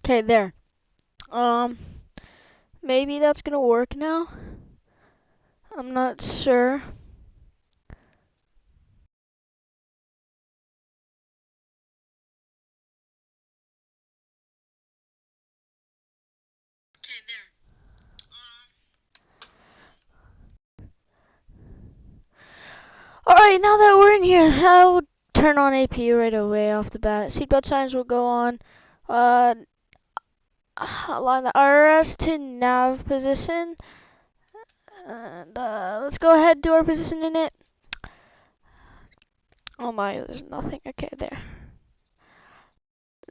Okay, there. Um, Maybe that's gonna work now. I'm not sure. Alright, now that we're in here, I'll turn on AP right away off the bat. Seatbelt signs will go on. Uh, Align the RS to nav position. And let's go ahead and do our position in it. Oh my, there's nothing. Okay, there.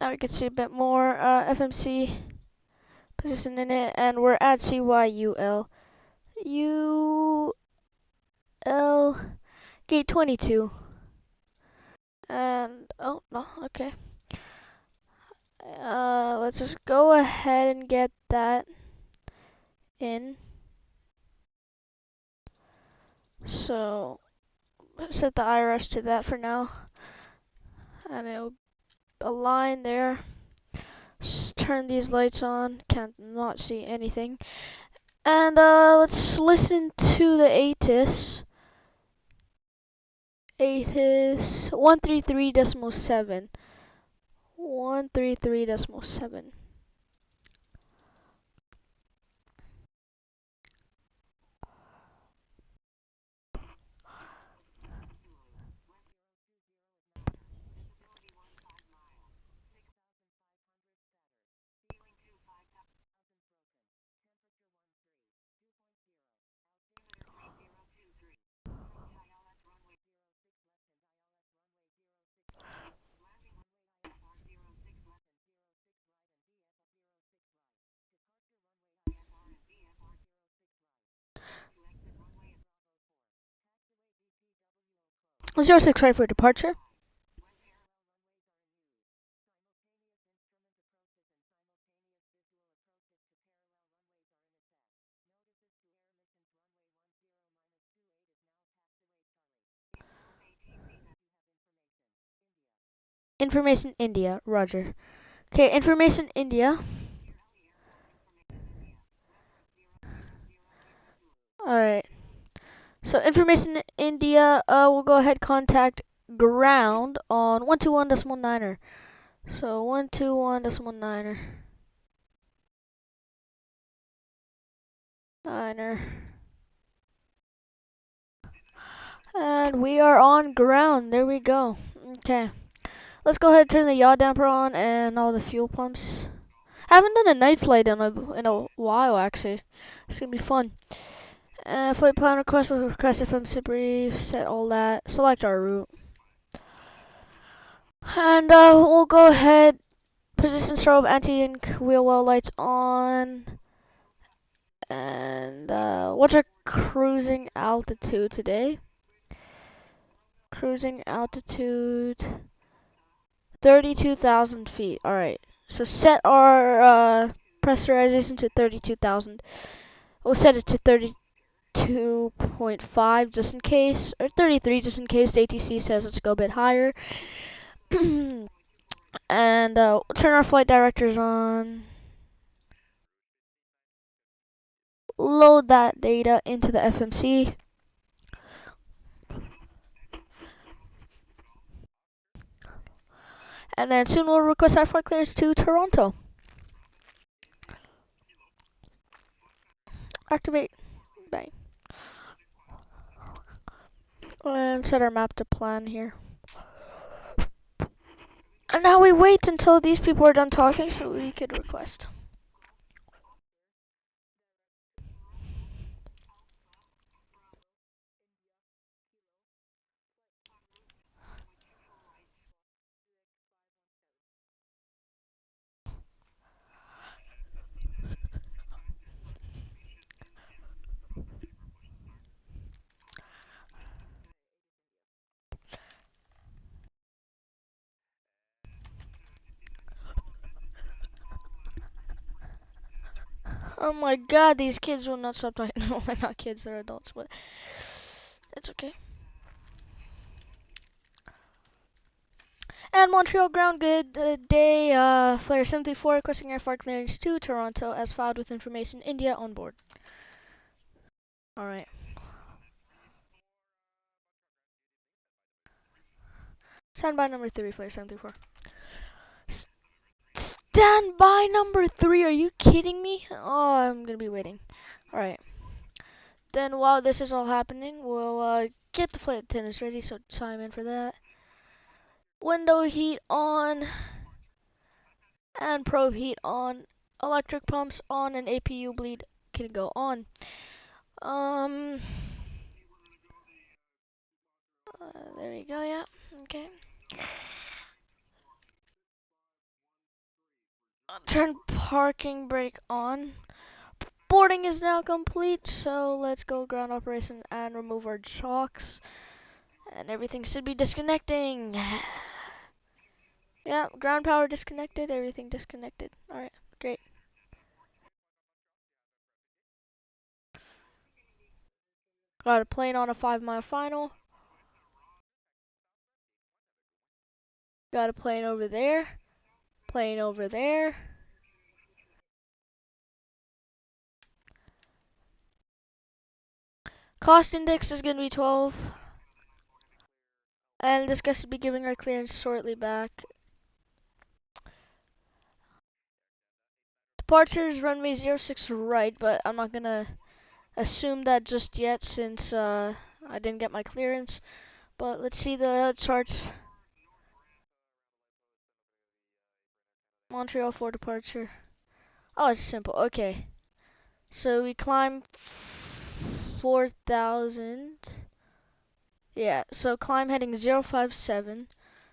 Now we can see a bit more FMC position in it, and we're at CYUL. Gate 22. And, oh, no, okay. Let's just go ahead and get that in. So, set the IRS to that for now. And it'll align there. Just turn these lights on. Can't not see anything. And let's listen to the ATIS. ATIS 133.7. 133.7. Zero 06 right for departure. Information India, Roger. Okay, Information India. Alright. So Information India, we'll go ahead contact ground on 121.9er. So 121.9er. Niner. And we are on ground. There we go. Okay. Let's go ahead and turn the yaw damper on and all the fuel pumps. Haven't done a night flight in a while actually. It's gonna be fun. Flight plan request will request FM brief, set all that, select our route. And we'll go ahead, position strobe, anti-ink, wheel well lights on. And what's our cruising altitude today? Cruising altitude 32,000 feet. Alright. So set our pressurization to 32,000. We'll set it to 32.5 just in case, or 33 just in case the ATC says let's go a bit higher. And we'll turn our flight directors on. Load that data into the FMC. And then soon we'll request our flight clearance to Toronto. Activate. Bang. And set our map to plan here. And now we wait until these people are done talking so we could request. Oh my god, these kids will not stop talking. No, they're not kids, they're adults, but it's okay. And And Montreal ground, good day. Flare 74 requesting airfare clearance to Toronto as filed with information India on board. Alright. Standby number 3, Flare 74. Standby number 3, are you kidding me? Oh, I'm gonna be waiting. Alright. Then while this is all happening, we'll get the flight attendants ready, so time in for that. Window heat on, and probe heat on. Electric pumps on, and APU bleed can go on. There we go, yeah, okay. Turn parking brake on. Boarding is now complete, so let's go ground operation and remove our chocks. And everything should be disconnecting. Yeah, ground power disconnected, everything disconnected. Alright, great. Got a plane on a 5-mile final. Got a plane over there. Plane over there. Cost index is going to be 12. And this guy should be giving our clearance shortly back. Departures runway 06 right, but I'm not going to assume that just yet since I didn't get my clearance. But let's see the charts. Montreal for departure. Oh, it's simple. Okay. So we climb 4,000. Yeah, so climb heading 057.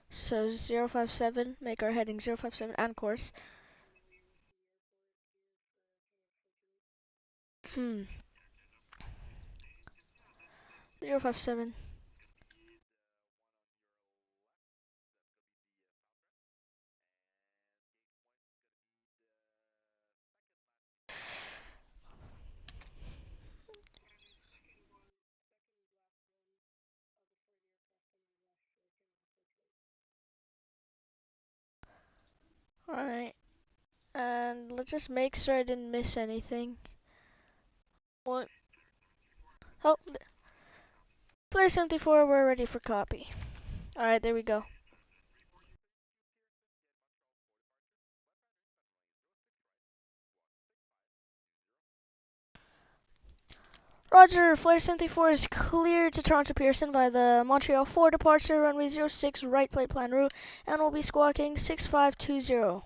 So 057, make our heading 057 and course. 057. Alright. And let's just make sure I didn't miss anything. What? Oh, Flare 74, we're ready for copy. Alright, there we go. Roger, Flare 74 is cleared to Toronto Pearson by the Montreal 4 departure, runway 06 right flight plan route, and will be squawking 6520.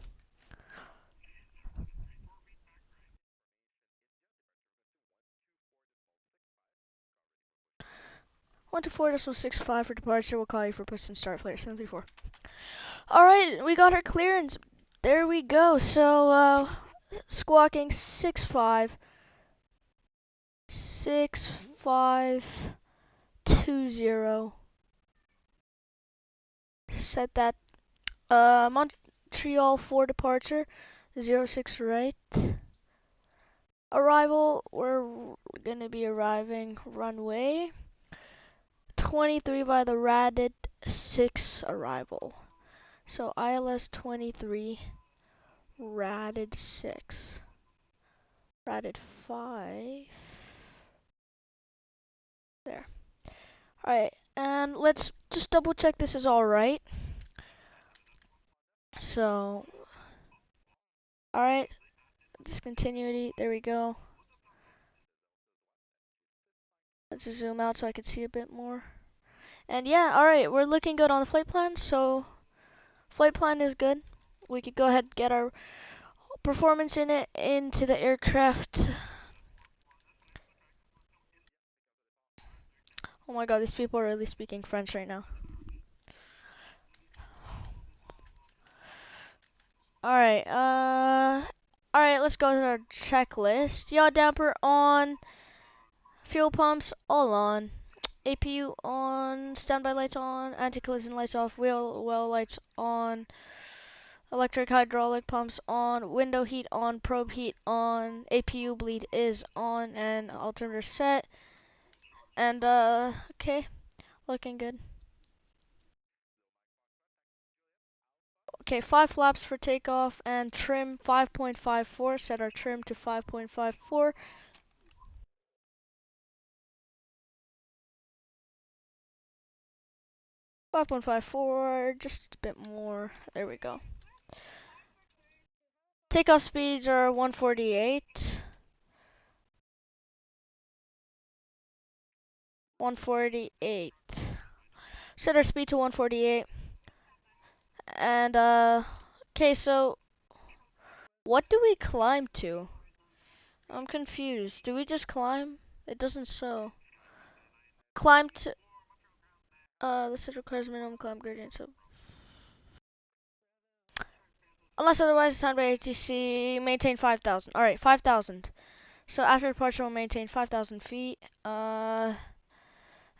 124.65 for departure, we'll call you for push and start, Flare 74. Alright, we got our clearance. There we go. So, squawking 6520. Set that. Montreal for departure, 06 right. Arrival, we're gonna be arriving runway 23 by the Radid 6 arrival. So ILS 23, Radid 6, Radid 5. There. Alright, and let's just double check this is alright. So, alright, discontinuity, there we go. Let's just zoom out so I can see a bit more. And yeah, alright, we're looking good on the flight plan, so flight plan is good. We could go ahead and get our performance in it into the aircraft. Oh my god, these people are really speaking French right now. Alright, alright, let's go to our checklist. Yaw damper on, fuel pumps all on, APU on, standby lights on, anti-collision lights off, wheel well lights on, electric hydraulic pumps on, window heat on, probe heat on, APU bleed is on, and alternator set. And okay, looking good. Okay, 5 flaps for takeoff and trim 5.54. Set our trim to 5.54. Just a bit more. There we go. Takeoff speeds are 148. 148. Set our speed to 148. And okay, so what do we climb to? I'm confused. Do we just climb? It doesn't show. Climb to this requires minimum climb gradient, so unless otherwise assigned by ATC, maintain 5,000. Alright, 5,000. So after departure we'll maintain 5,000 feet. And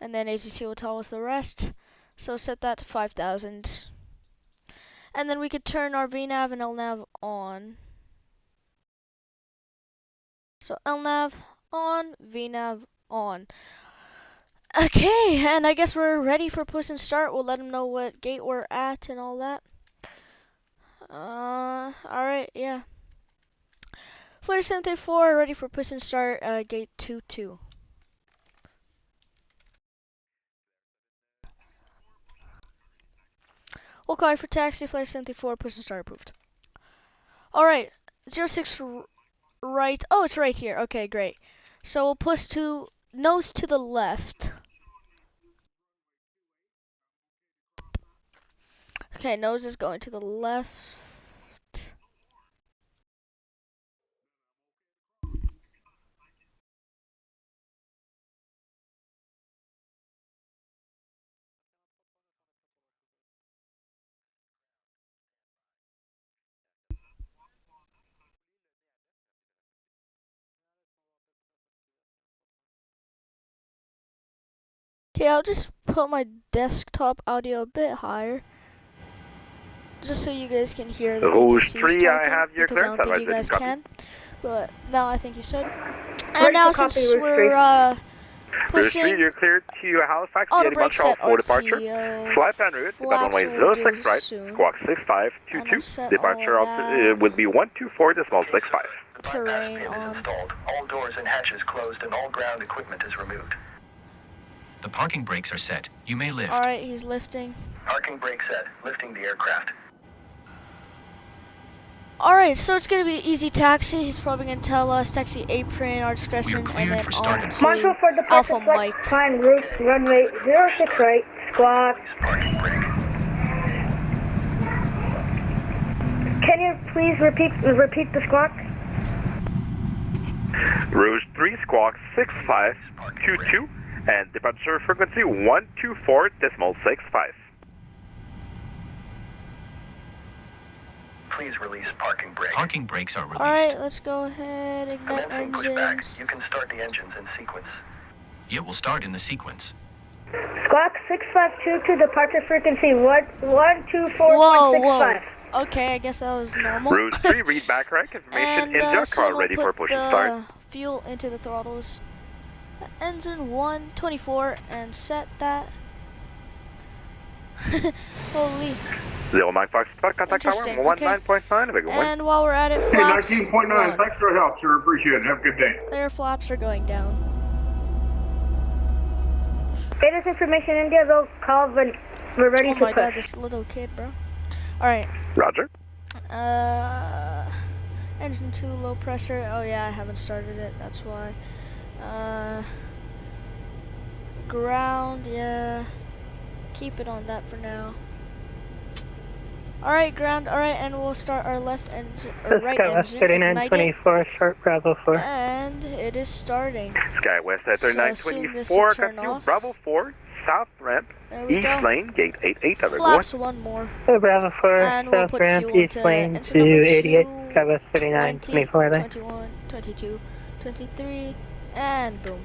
then ATC will tell us the rest. So set that to 5,000. And then we could turn our VNAV and LNAV on. So LNAV on, VNAV on. Okay, and I guess we're ready for push and start. We'll let them know what gate we're at and all that. Alright, yeah. Flare 734, ready for push and start, gate 22. We'll call you for taxi, Flare 74, push and start approved. Alright, 06 right, oh, it's right here, okay, great. So we'll push to, nose to the left. Okay, nose is going to the left. Okay, I'll just put my desktop audio a bit higher. Just so you guys can hear the ATCs talking, I have your because I don't think you guys can. But now I think you should. And now since we're pushing, you're cleared to Halifax, auto brake set for departure. RTO, Fly plan route, about runway 06 right, squawk 6522. Departure will be 124.65. Terrain on. Installed. All doors and hatches closed and all ground equipment is removed. The parking brakes are set. You may lift. Alright, he's lifting. Parking brake set. Lifting the aircraft. Alright, so it's gonna be easy taxi. He's probably gonna tell us taxi apron, our discretion, and then on to Marshal for departure, Alpha Mike. Climb route, runway 06 right, squawk. Parking brake. Can you please repeat the squawk? Rouge 3, squawk 6522, and departure frequency 124.65. Please release parking brake. Parking brakes are released. Alright, let's go ahead, ignite Commencing pushback. engines. You can start the engines in sequence. It will start in the sequence. Squawk 6522, departure frequency 124.65. Whoa. Okay, I guess that was normal. Rouge 3, read back right, information in the so car, we'll ready put for push and the start. fuel into the throttles. Engine 124 and set that. Holy. 09 Foxtrot, contact tower, Interesting, 19.9, big one. And while we're at it, flaps 19.9, run. thanks for your help, sir. Appreciate it. Have a good day. Their flaps are going down. Get us information, India. They'll call when we're ready Oh to my push. god, this little kid, bro. Alright. Roger. Engine 2 low pressure. Oh yeah, I haven't started it, that's why. Ground, yeah. Keep it on that for now. Alright, ground, alright, and we'll start our left engine, or right engine, ignite it. 3924, short Bravo 4. And it is starting. SkyWest at So soon this 3924, will turn continue off. Bravo 4, south ramp, There we east go. lane, gate 88, have a good one. Flaps one more. Bravo 4, And we'll south put ramp, fuel east into lane engine to number 88, 2, SkyWest 3924 there. 21, 22, 23, and boom.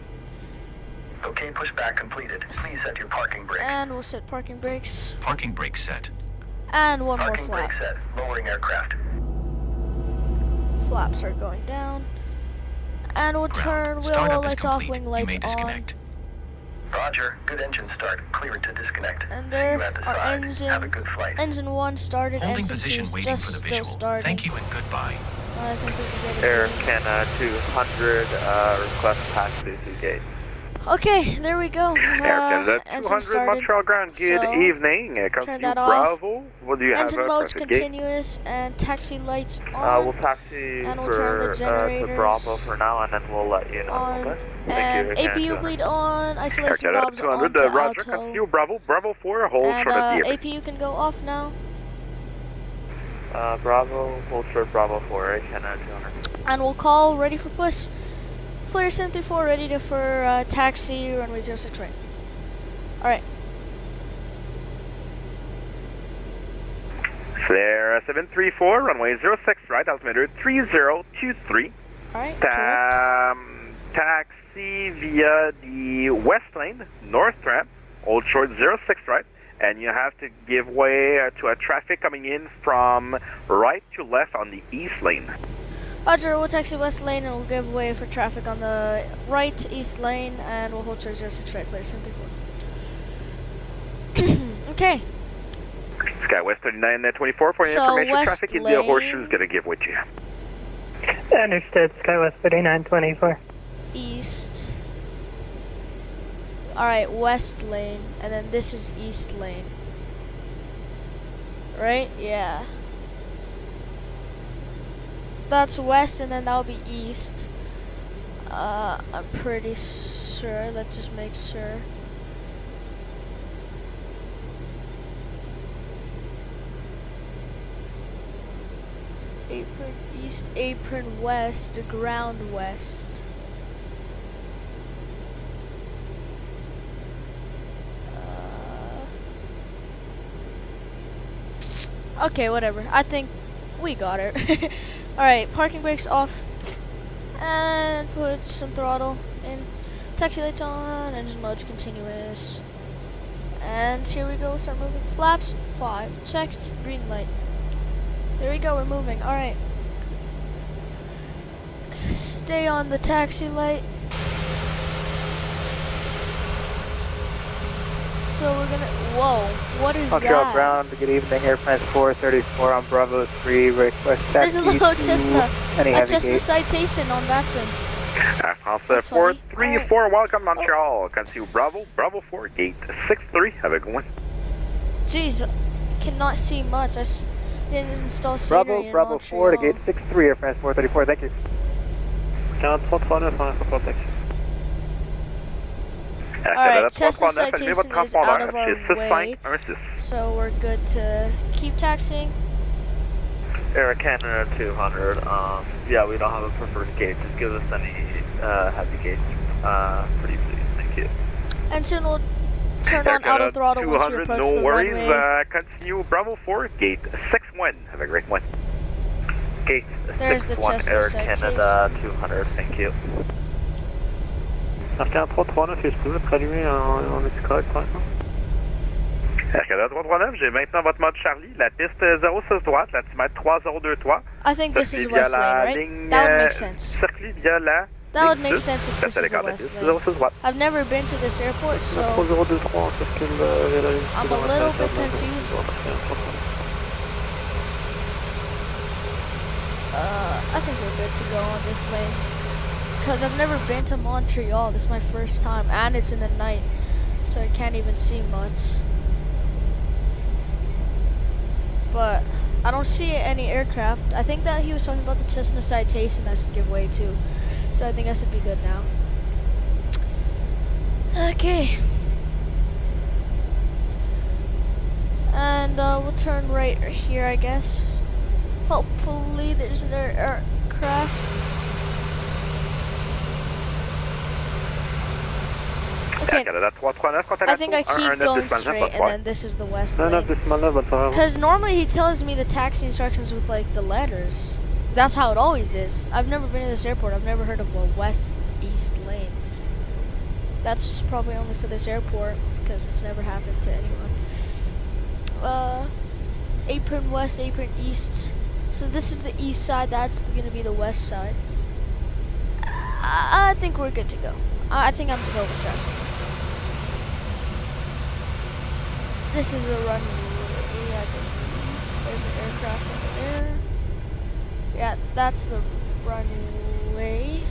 Okay, pushback completed. Please set your parking brake. And we'll set parking brakes. Parking brakes set. And one more Parking flap. brake set. Lowering aircraft. Flaps are going down. And we'll turn Ground. wheel Startup is lights off, complete. wing You lights may on. disconnect. Roger. Good engine start. Clear to disconnect. And See there you at the our side. engine. Have a good flight. Engine 1 started. Holding Engine 2 position is waiting just for the still visual. starting. Thank you and goodbye. I think we can get it. Air Canada 200, request taxi to gate. Okay, there we go. Air Canada engine 200 started. Montreal ground. Good So, evening. turn You that off. Bravo. What do you Engine have? mode's Traffic gate? continuous and taxi lights on. We'll taxi And we'll turn the to generators Bravo for now, and then we'll let you know. on. Okay? And Thank you, APU Canada. bleed on. Air Isolation Canada knobs 200. on to Roger. auto. Continue. Bravo. Bravo 4. Hold And short of the APU can go off now. Bravo, hold short Bravo 4, Air Canada 200. And we'll call ready for push. Flare 74 ready to for taxi runway 06 right. Alright. Flare 734, runway 06 right, altimeter 3023. Alright, correct. Taxi via the west lane, north ramp, hold short 06 right, and you have to give way to a traffic coming in from right to left on the east lane. Roger, we'll taxi west lane and we'll give way for traffic on the right east lane and we'll hold short 06 right, flare 74. Okay. Sky West 3924 for your So, information. west Traffic in the lane. horseshoe is going to give way to you. Understood, SkyWest 3924. East. Alright, west lane, and then this is east lane. Right? Yeah. That's west, and then that'll be east. I'm pretty sure. Let's just make sure. Apron east, apron west, ground west. Okay, whatever. I think we got it. Alright, parking brakes off. And put some throttle in. Taxi lights on, engine mode's continuous. And here we go, start moving. Flaps, 5. Checked, green light. There we go, we're moving. Alright. Stay on the taxi light. So we're gonna, whoa, what is Montreal that? ground, good evening, Air France 434 on Bravo 3, request There's taxi a little to Cessna, any a heavy Cessna gate. citation on Batson. Air France That's funny. 434, welcome Montreal. Continue Bravo, Bravo 4, gate 63. Have a good one. Jeez, cannot see much. I didn't install scenery Bravo, in Bravo 4 to Montreal. gate 63, Air France 434, thank you. 4339 on Alright, Cessna citation is out of our way, so we're good to keep taxiing. Air Canada 200, yeah, we don't have a preferred gate. Just give us any heavy gates, pretty please. Thank you. And soon we'll turn on auto throttle once we approach no the worries. runway. Continue Bravo 4, gate 61. Have a great one. Gate There's the 61, Cessna Air citation. Canada 200, thank you. Air Canada 339, est-ce que vous êtes allumé en escalade pour l'instant? Air Canada 339, j'ai maintenant votre mode Charlie. La piste 06 droite, latitude 3023. I think this is west lane, right? That would make sense. Circuit via la That would ligne make sud. sense if this is the west lane. 06 droite. I've never been to this airport, so 3023 en circule vers la ligne I'm sud a en little attente bit confused. I think we're good to go on this lane. Because I've never been to Montreal. This is my first time. And it's in the night. So I can't even see much. But I don't see any aircraft. I think that he was talking about the Cessna citation I should give way to. So I think I should be good now. Okay. And we'll turn right here, I guess. Hopefully there's an aircraft. Okay, I think I keep going straight and then this is the west lane. Because normally he tells me the taxi instructions with like the letters. That's how it always is. I've never been to this airport. I've never heard of a west-east lane. That's probably only for this airport because it's never happened to anyone. Apron west, apron east. So this is the east side, that's going to be the west side. I think we're good to go. I think I'm just overstressing. This is the runway, I believe. There's an aircraft over there. Yeah, that's the runway.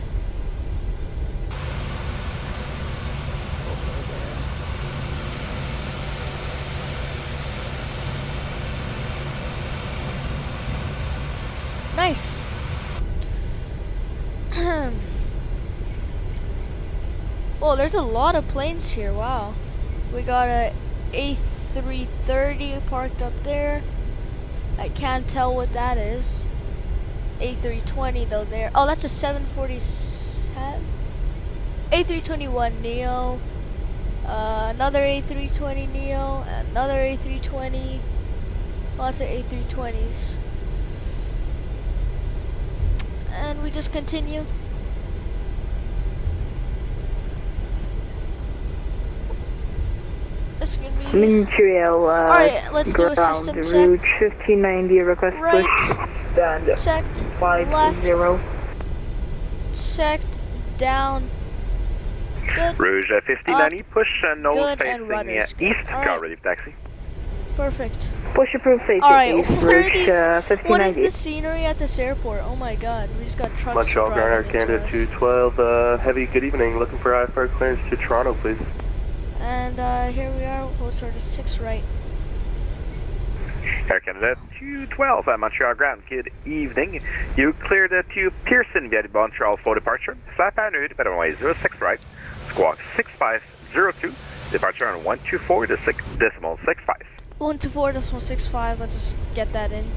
Over there. Nice. Oh, there's a lot of planes here. Wow. We got a A330 parked up there. I can't tell what that is. A320 though there. Oh, that's a 747. A321 Neo. Another A320 Neo. Another A320. Lots of A320s. And we just continue. This is gonna be. Montreal, Alright, let's do a ground system route check. 1590, request Right. push. Stand Checked. 50. Left. Checked. Down. Good. Rouge 1590, push nose good, and facing rudders. east, Alright. car ready for taxi. Perfect. Push approved facing Alright, east, what are Rouge these? What is 1590. the scenery at this airport? Oh my god, we just got trucks Montreal Ground driving into Canada us. 212, heavy, good evening. Looking for IFR clearance to Toronto, please. And here we are, we'll sort of 6 right. Air Canada 212, Montreal Ground, good evening. You cleared to Pearson via the Montreal for departure. Flat paranoid, better runway 06 right. Squawk 6502, departure on 124.65. 124.65, let's just get that in.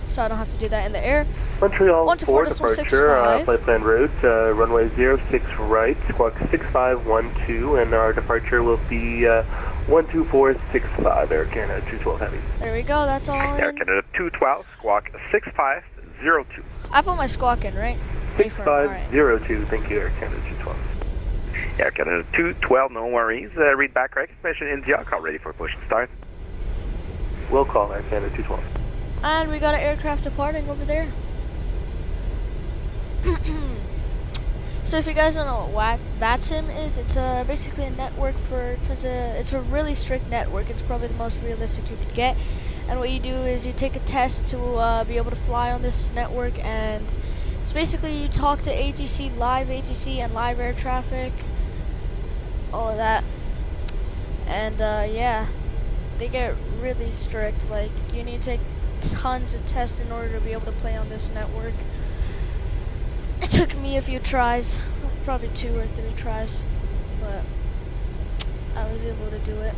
So I don't have to do that in the air. Montreal 124 for decimal departure, 65. flight plan route, runway 06 right, squawk 6512, and our departure will be 12465, Air Canada 212 Heavy. There we go, that's all Air in. Canada 212, squawk 6502. I put my squawk in, right? Wait for 'em, alright. 6502, thank you, Air Canada 212. Air Canada 212, no worries. Read back correct information in the call ready for push and start. We'll call Air Canada 212. And we got an aircraft departing over there. So if you guys don't know what VATSIM is, it's basically a network for, it's a really strict network. It's probably the most realistic you could get. And what you do is you take a test to be able to fly on this network, and it's basically you talk to ATC, live ATC and live air traffic, all of that. And yeah, they get really strict. Like, you need to take tons of tests in order to be able to play on this network. It took me a few tries, probably 2 or 3 tries, but I was able to do it.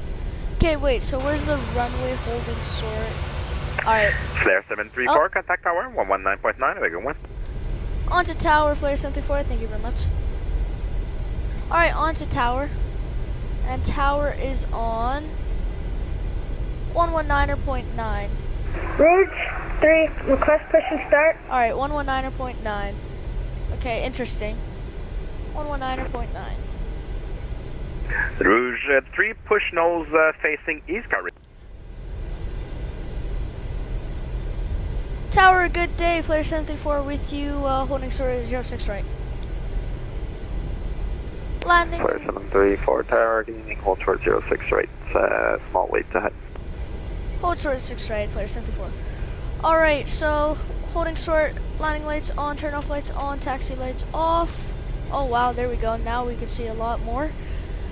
Okay, wait, so where's the runway holding sort? Alright. Flare 734, contact tower 119.9, have a good one. Onto tower, flare 74, thank you very much. Alright, onto tower. And tower is on 119.9. Rouge 3, request push and start. Alright, 119.9. Okay, interesting. 119.9. Rouge 3, push nose facing east, car ready. Tower, good day. Flare 74 with you, holding sort 06 right. Landing. Flare 734 tower, good evening, hold short 06 right, small weight ahead. Hold short 6 right, flare 74. Alright, so holding short, landing lights on, turn off lights on, taxi lights off. Oh wow, there we go. Now we can see a lot more.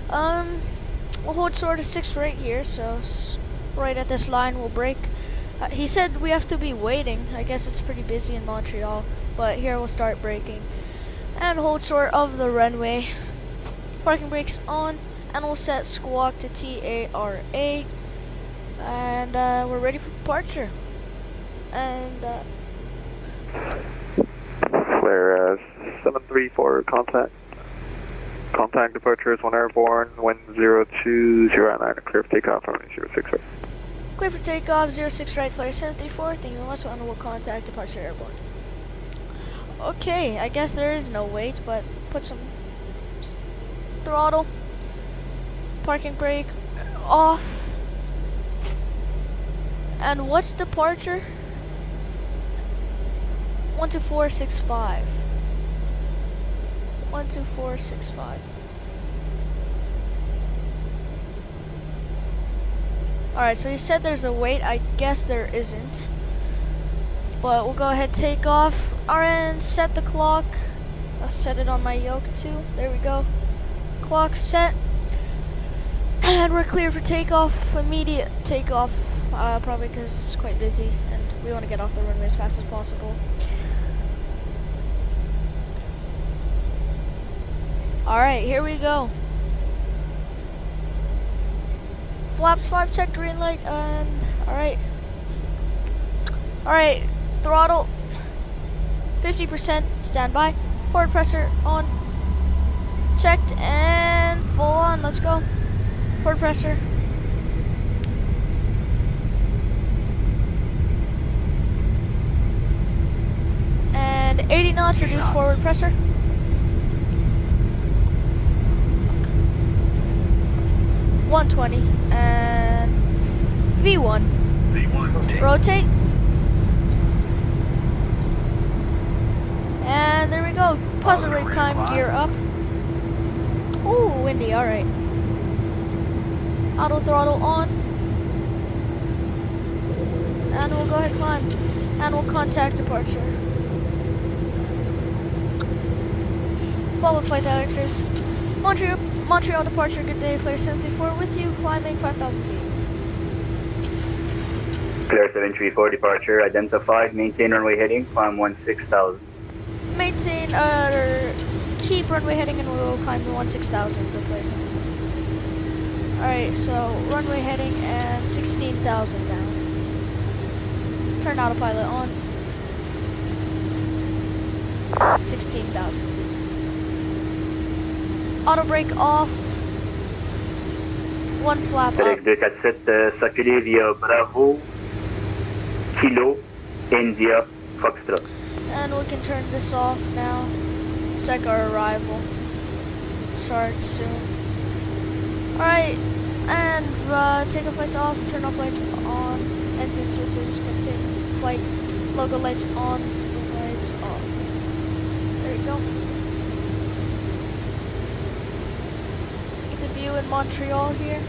We'll hold short 6 right here, so right at this line we'll brake. He said we have to be waiting. I guess it's pretty busy in Montreal, but here we'll start braking. And hold short of the runway. Parking brakes on, and we'll set squawk to TARA. And we're ready for departure. And Flare 734 contact. Contact departure is 1 airborne, wind 0209, clear for takeoff from 06 right. clear for takeoff, 06 right, flare 734. Thank you very much, and we'll contact departure airborne. Okay, I guess there is no wait, but put some throttle, parking brake off, and what's departure? 12465. 12465. Alright, so he said there's a wait. I guess there isn't. But we'll go ahead, take off. RN, set the clock. I'll set it on my yoke too. There we go. Clock set. And we're clear for takeoff. Immediate takeoff. Probably because it's quite busy and we want to get off the runway as fast as possible. Alright, here we go. Flaps 5 check, green light, and alright. Alright, throttle 50%, standby. Forward pressure on. Checked and full on, let's go. Forward pressure. And 80 knots, reduce forward pressure. .120 and V1. Rotate. And there we go. Positive rate climb, gear up. Ooh, windy, alright. Auto throttle on. And we'll go ahead climb. And we'll contact departure. Follow flight directors. Montreal departure, good day, Flare 74 with you, climbing 5,000 feet. Flare 734 departure identified, maintain runway heading, climb 16,000. Maintain, keep runway heading and we'll climb to 16,000 to Flare 74. Alright, so runway heading and 16,000 down. Turn autopilot on. 16,000 feet. Auto brake off. One flap up. 247 circuler via Bravo, Kilo, India, Foxtrot. And we can turn this off now. Check our arrival. Start soon. Alright, and take off lights off, turn off lights on, engine switches, continue flight, logo lights on, lights off. There you go. Get the view in Montreal here.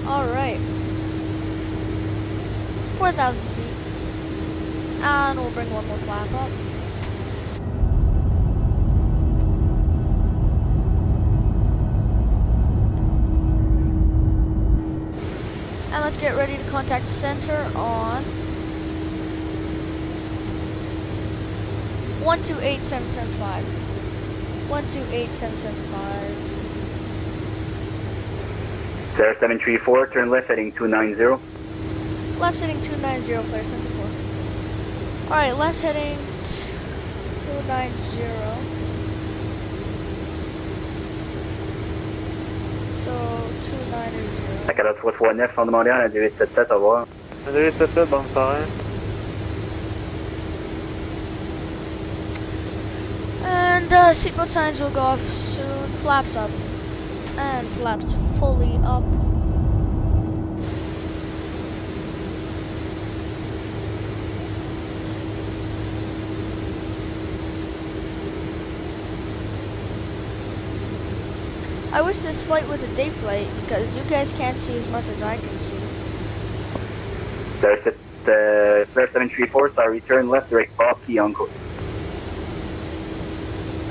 Alright. 4,000 feet. And we'll bring one more flap up. And let's get ready to contact center on 128775. 128775. Flare 734, turn left heading 290. Left heading 290, Flare 74. Alright, left heading 290. So 290. Acala 339, fond de Montréal, à 2877, au revoir. 2877, bonne soirée. And seatbelt signs will go off soon. Flaps up. And flaps fully up. I wish this flight was a day flight because you guys can't see as much as I can see. Flare 734, sorry, turn left direct Bob Key on course.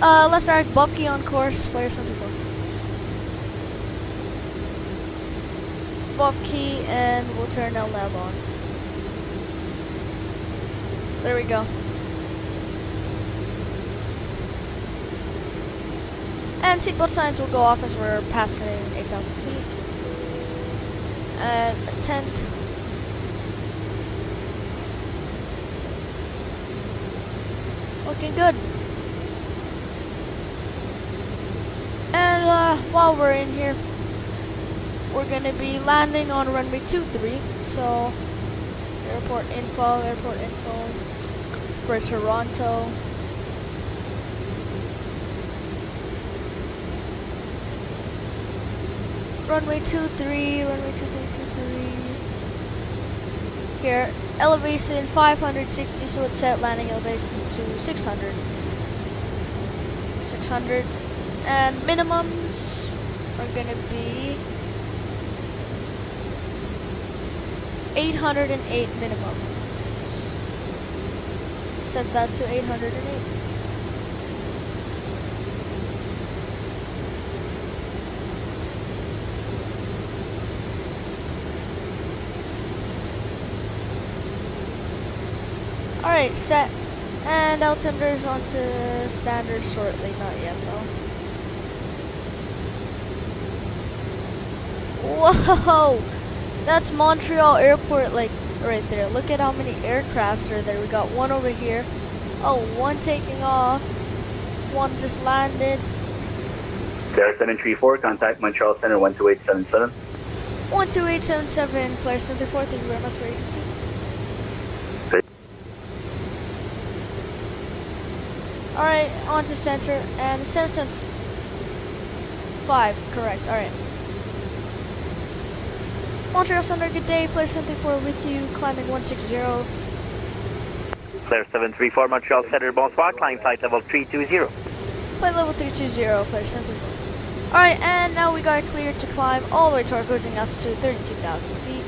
Left direct Bobkey on course, Flare 74. Bobkey and we'll turn LNAV on. There we go. And seatbelt signs will go off as we're passing 8,000 feet. And attend. Looking good. And while we're in here, we're gonna be landing on runway 23. So, airport info for Toronto. Runway 23, runway 23. Here, elevation 560, so let's set landing elevation to 600. 600. And minimums are gonna be 808 minimum. Set that to 808. Alright, set. And altimeter's onto standard shortly, not yet though. Whoa! That's Montreal Airport, like, right there. Look at how many aircrafts are there. We got one over here. Oh, one taking off. One just landed. There 734, contact Montreal Center 12877. 12877, Flare 74, thank you very much for your agency. Alright, on to center, and 775, correct, alright. Montreal Center, good day, Flare 74 with you, climbing 160. Flare 734, Montreal Center, bonsoir, climb flight level 320. Flight level 320, Flare 74. Alright, and now we got cleared to climb all the way to our cruising altitude, 32,000 feet.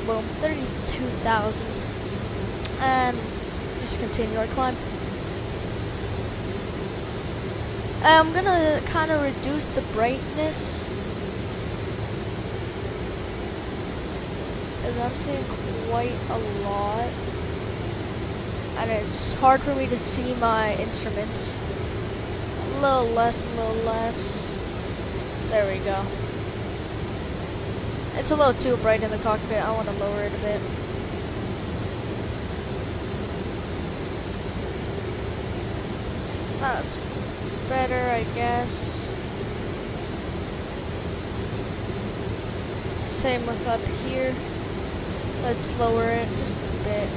Boom, 32,000. And just continue our climb. I'm gonna kind of reduce the brightness, as I'm seeing quite a lot. And it's hard for me to see my instruments. A little less, a little less. There we go. It's a little too bright in the cockpit. I want to lower it a bit. That's better, I guess. Same with up here. Let's lower it just a bit.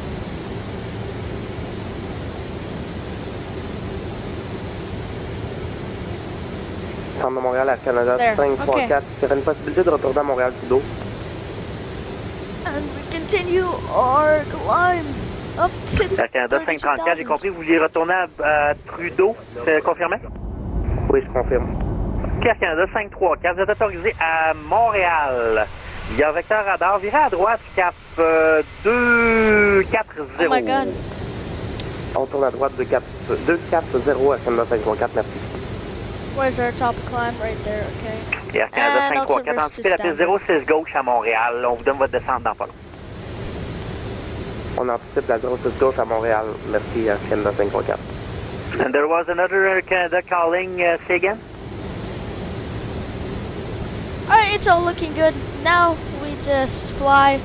Centre de Montréal, Air Canada 534, il y aurait une possibilité de retourner à Montréal plus d'eau. And we continue our climb up to Air Canada 534, j'ai compris, vous vouliez retourner à Trudeau, c'est confirmé? Oui, je confirme. OK, Air Canada 534, vous êtes autorisé à Montréal. Il y a un vecteur radar, virez à droite, cap 240. Oh my god. On tourne à droite, 240 Air Canada 534, merci. Where's our top climb? Right there, okay. Air Canada 534, anticipez la piste 06 gauche à Montréal. On vous donne votre descente dans pas long. On anticipe la 06 gauche à Montréal, merci Air Canada 534. And there was another Air Canada calling, say again? Alright, it's all looking good. Now we just fly.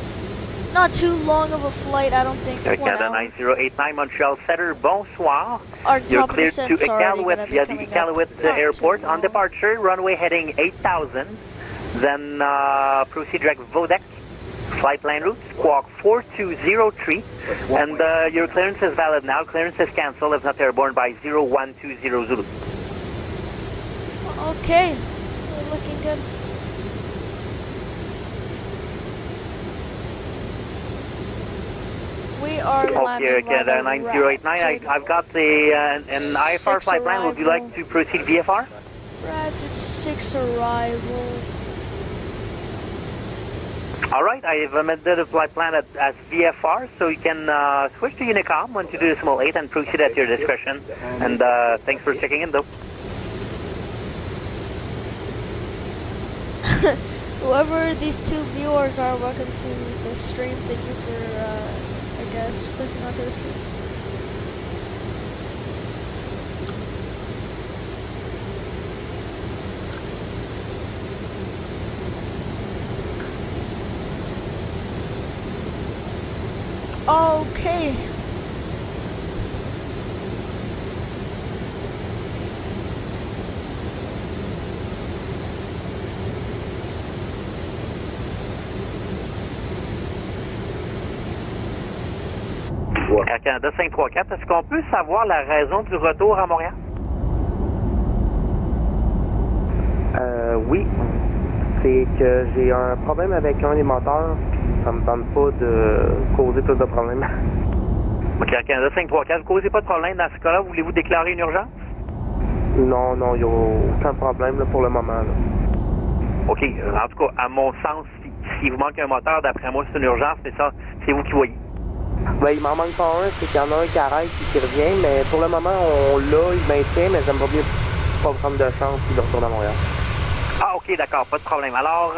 Not too long of a flight, I don't think. Air Canada 9089, Montreal Center, bonsoir. Our You're top cleared to Iqaluit via the Iqaluit Airport. On departure, runway heading 8000. Then proceed direct Vodek. Flight line route, squawk 4203. And your clearance is valid now. Clearance is cancelled if not airborne by 0120 Zulu. Okay, we're looking good. We are landing Air Canada 9089. I've got the an IFR flight line. Would you like to proceed VFR? Ratchet 6 arrival. All right, I have amended the flight plan as VFR, so you can switch to Unicom when to do decimal 8 and proceed at your discretion. And thanks for checking in, though. Whoever these two viewers are, welcome to the stream. Thank you for, I guess, clicking onto the screen. Okay. Air Canada 534, est-ce qu'on peut savoir la raison du retour à Montréal? Oui. C'est que j'ai un problème avec un des moteurs. Ça me tente pas de causer plus de problèmes. OK, Air Canada 534, vous causez pas de problème dans ce cas-là. Voulez-vous déclarer une urgence? Non, non, il n'y a aucun problème là, pour le moment. Là. OK. En tout cas, à mon sens, s'il vous manque un moteur, d'après moi, c'est une urgence, mais ça, c'est vous qui voyez. Ben, il m'en manque pas un, c'est qu'il y en a un qui arrête et qui revient, mais pour le moment, on l'a, il maintient, mais j'aimerais bien pas prendre de chance s'il retourne à Montréal. Ah, OK, d'accord, pas de problème. Alors,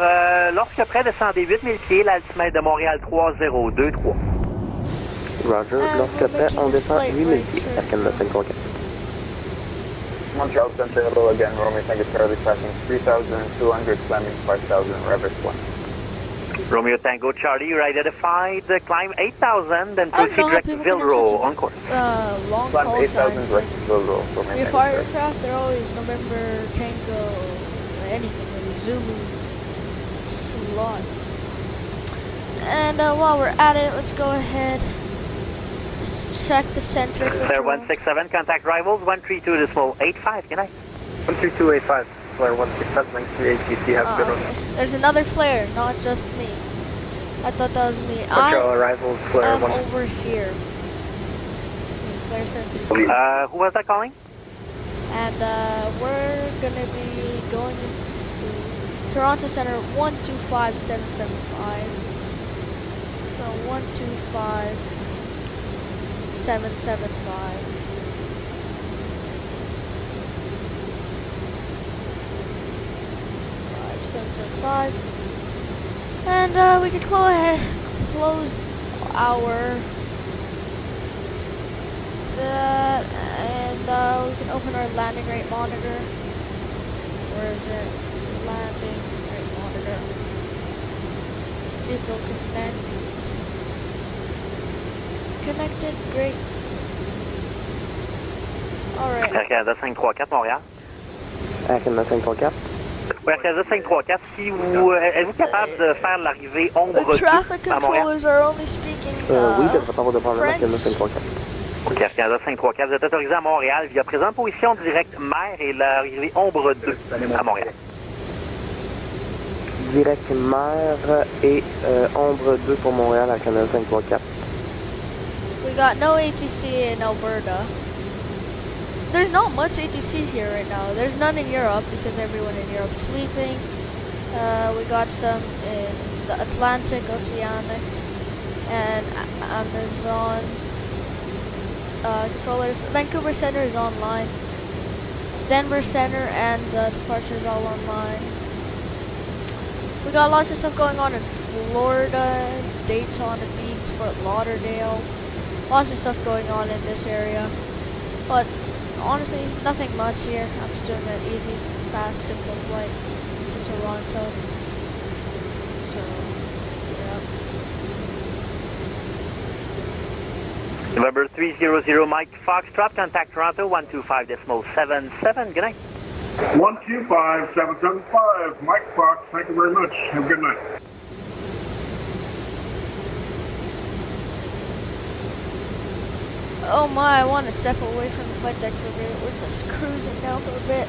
lorsque près, descendez 8000 pieds, l'altimètre de Montréal 3023. Roger, lorsque prêt, on descend 8000 pieds, Air Canada 534. Montreal Central again, Romeo, thank you, Charlie, passing 3,200, climbing 5,000, reverse 1. Romeo Tango Charlie, right identified, climb 8,000, then I don't proceed know how direct to people can have Villeroy, such on course. long Climb call 8,000 signs. direct to Villeroy, Romeo, Your thank fire you, sir. aircraft, they're always November, Tango, anything really, Zulu, slot. And while we're at it, let's go ahead, check the center for Flare drone. 167, contact rivals, 132.85, good night. 13285, Flare 167, thanks to the ATC, have a good one. Okay. There's another flare, not just me. I thought that was me. Montreal arrivals, Flare I'm 1. over here. It's me, flare 73. Who was that calling? And we're gonna be going into Toronto Center 125775. So 125775. 775. And we can close our that, and we can open our landing rate monitor. Where is it? Landing rate monitor. See if it'll connect. Connected, great. Alright. Air Canada 534, Montréal. Air Canada 534. Oui, Air Canada 534, si vous, êtes-vous capable de faire l'arrivée ombre The traffic 2 à Montréal? controllers are only speaking Oui, il devrait pas avoir de problème Air Canada French. 534. OK, Air Canada 534, vous êtes autorisé à Montréal via présente position directe mer et l'arrivée ombre 2 à Montréal. Direct mer et ombre 2 pour Montréal, Air Canada 534. We got no ATC in Alberta. There's not much ATC here right now. There's none in Europe because everyone in Europe's sleeping. We got some in the Atlantic, Oceanic, and Amazon controllers. Vancouver Center is online. Denver Center and departure is all online. We got lots of stuff going on in Florida, Daytona Beach, Fort Lauderdale. Lots of stuff going on in this area. But honestly, nothing much here. I'm just doing an easy, fast, simple flight to Toronto. So, yeah. November 300 Mike Foxtrot, contact Toronto 125.77. Good night. 125775, Mike Fox, thank you very much. Have a good night. Oh my, I want to step away from the flight deck for a bit. We're just cruising now for a bit.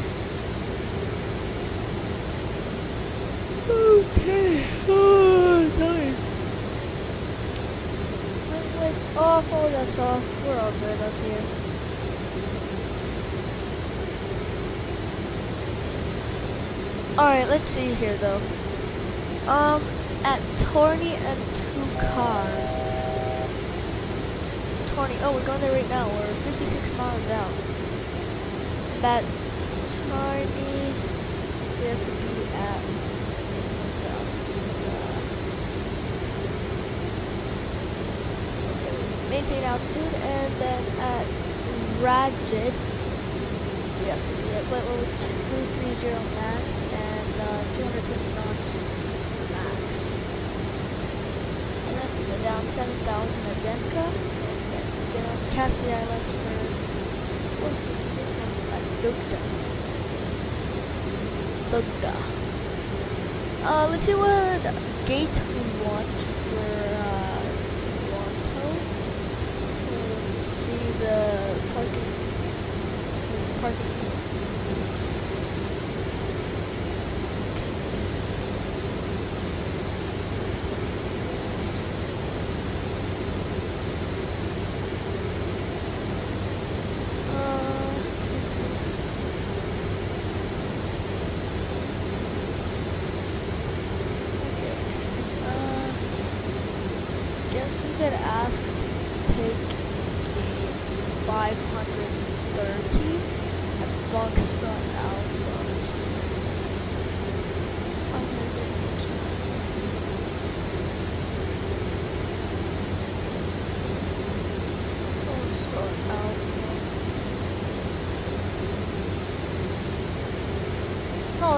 Okay, oh, time. Lights off, oh that's off. We're all good up here. Alright, let's see here though. At Torney and Tukar. Oh, we're going there right now. We're 56 miles out. That Torney, we have to be at, what's that? Okay, maintain altitude, and then at Rajid, we have to be at flight level 230 max and 250 knots max. And then we go down 7,000 at Denka. Get on Cassidy Islands for, which is this one, at Lugda. Let's see what gate we want for Toronto. Let's see the parking. There's the parking.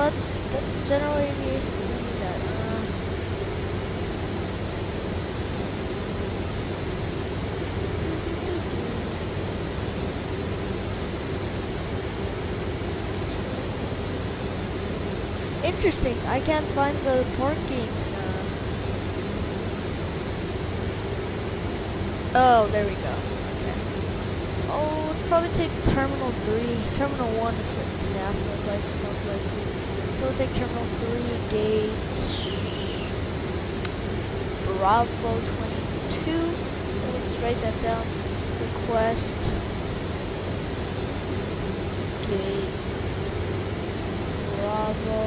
that's general aviation. We need that. Interesting. I can't find the parking. Oh, there we go. Okay. Oh, it'd probably take Terminal 3. Terminal 1 is for international flights, most likely. So we'll take Terminal 3, gate Bravo 22. Let's write that down. Request gate Bravo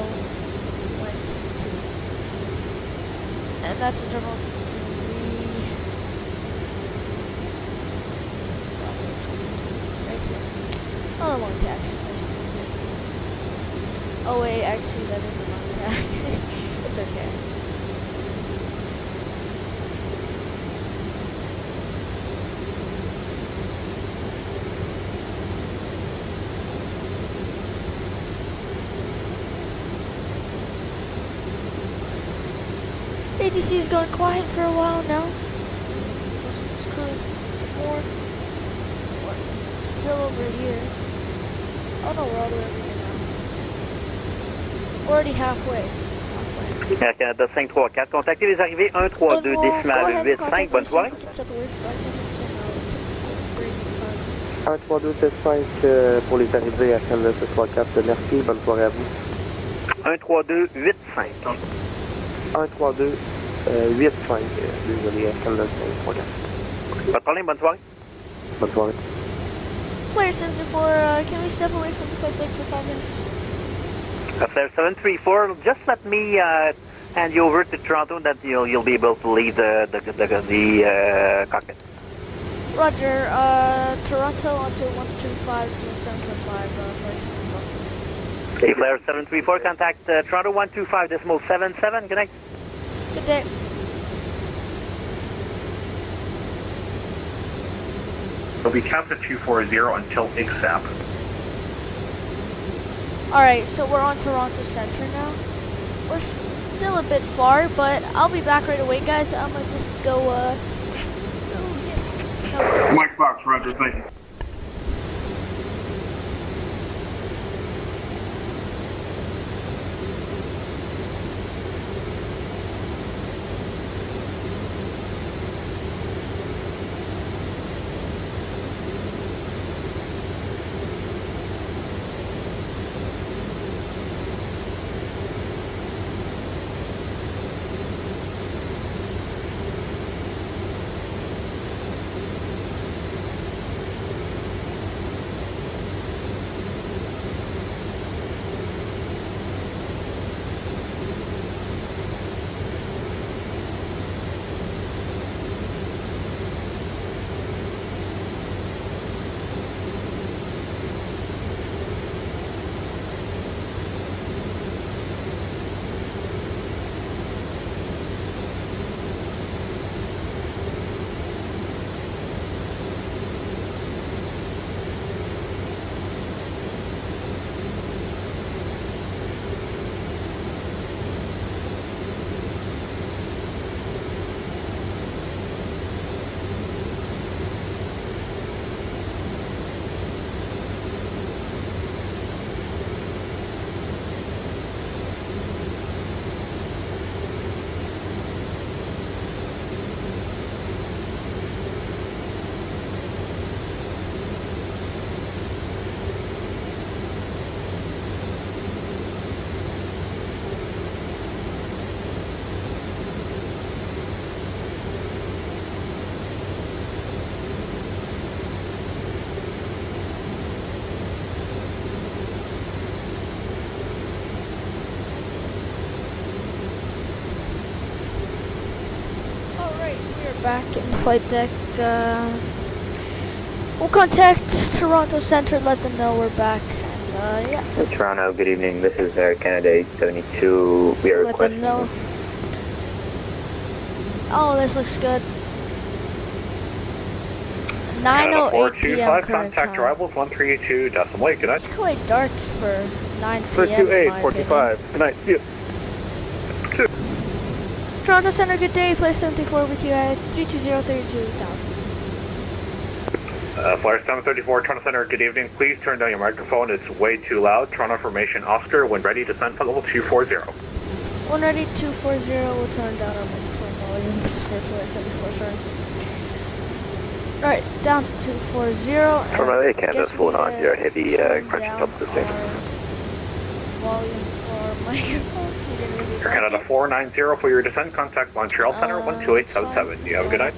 22. And that's a Terminal 3. Not a long taxi, nice and easy. Oh wait, actually that is a long taxi. It's okay. ATC's going quiet for a while now. Let's cruise some more. We're still over here. Oh no, we're all the way over here now. We're already halfway. Air Canada 534, contactez les arrivées 132 décimales 85, bonne soirée. 132 75 pour les arrivées à Canada 534, merci, bonne soirée à vous. 132 85. 132 85, désolé, à Canada 534. Pas de problème, bonne soirée. Bonne soirée. Flare 74, can we step away from the flight deck for 5 minutes? Flare 734, just let me hand you over to Toronto, that you'll be able to leave the cockpit. Roger, Toronto onto 125.0775, Flare 74. Okay, Flare 734, contact Toronto 125.77, connect. Good day. It'll be capped at 240 until ASAP. Alright, so we're on Toronto Center now. We're still a bit far, but I'll be back right away, guys. I'm gonna just go, Mike Fox, Roger, thank you. Back in the flight deck. We'll contact Toronto Center, let them know we're back. And yeah. Toronto, good evening. This is Air Canada 872. We are let them know. Oh, this looks good. Canada 9:08 p.m. 425, current contact time. arrivals 132 decimal 8. Good night. It's quite dark for 9 p.m. First to in 8, my 45. Good night. See you. opinion. Toronto Center, good day. Flare 74 with you at 320-32,000. Flyer 734, Toronto Center, good evening. Please turn down your microphone. It's way too loud. Toronto Formation Oscar, when ready, descend for level 240. When ready, 240. We'll turn down our microphone volumes for Flare 74, sorry. Alright, down to 240. Toronto Canada, full on your heavy crunching up the same. Volume for our microphone. We didn't really Air like Canada it. 490 for your descent. Contact Montreal Center 12877. You have a good night.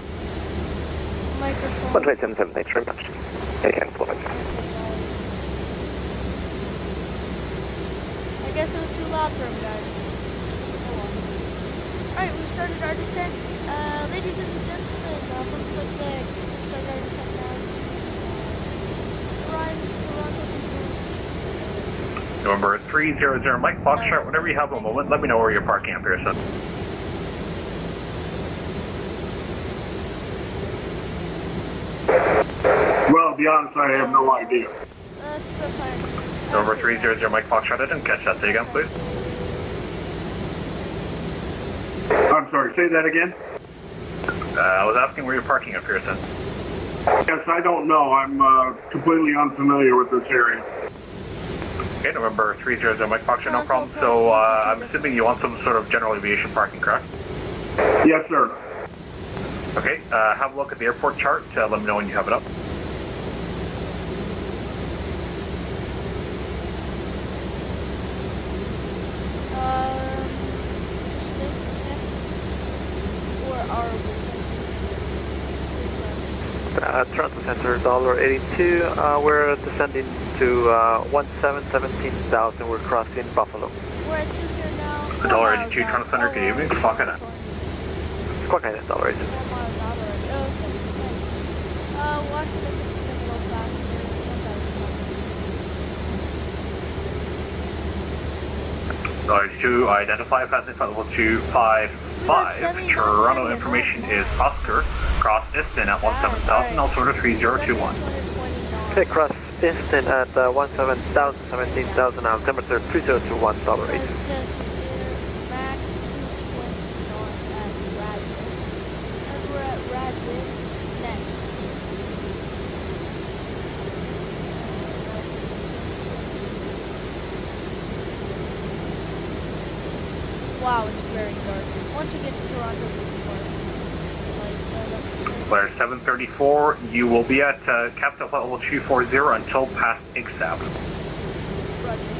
Microphone. 12877, thanks very much. Air Canada, full on. I guess it was too loud for him, guys. Alright, we started our descent. Ladies and gentlemen, from Flight Deck, we started our descent now to arrive to Toronto. November 300, Mike Foxtrot, whenever you have a moment, let me know where you're parking up here, son. Well, to be honest, I have no idea. November 300, Mike Foxtrot, I didn't catch that. Say again, please. I'm sorry, say that again? I was asking where you're parking up here, son. Yes, I don't know. I'm completely unfamiliar with this area. Okay, November 300, Mike Foxtrot, no problem. So, I'm assuming you want some sort of general aviation parking, correct? Yes, sir. Okay, have a look at the airport chart. Let me know when you have it up. Toronto Center, $82. We're descending to 17,000. We're crossing Buffalo. We're at 2 here now. $1.82, Toronto Center, good evening. Squawk Island. Squawk Island, $82. 4 miles out already. Oh, okay, nice. We'll actually make this descent a little faster. 1,000. $2, identify passing flight level 255. Toronto information is Oscar. Cross Easton at 17,000, altimeter 3021. Okay, cross Easton at 17,000, 17,000, altimeter 3021, $8. It says here, max 220 knots at Radget. And we're at Radget next. Wow, it's very dark. Once we get to Toronto, we'll be dark. That's for sure. Flare 734, you will be at capital flight level 240 until past IGSAP. Roger.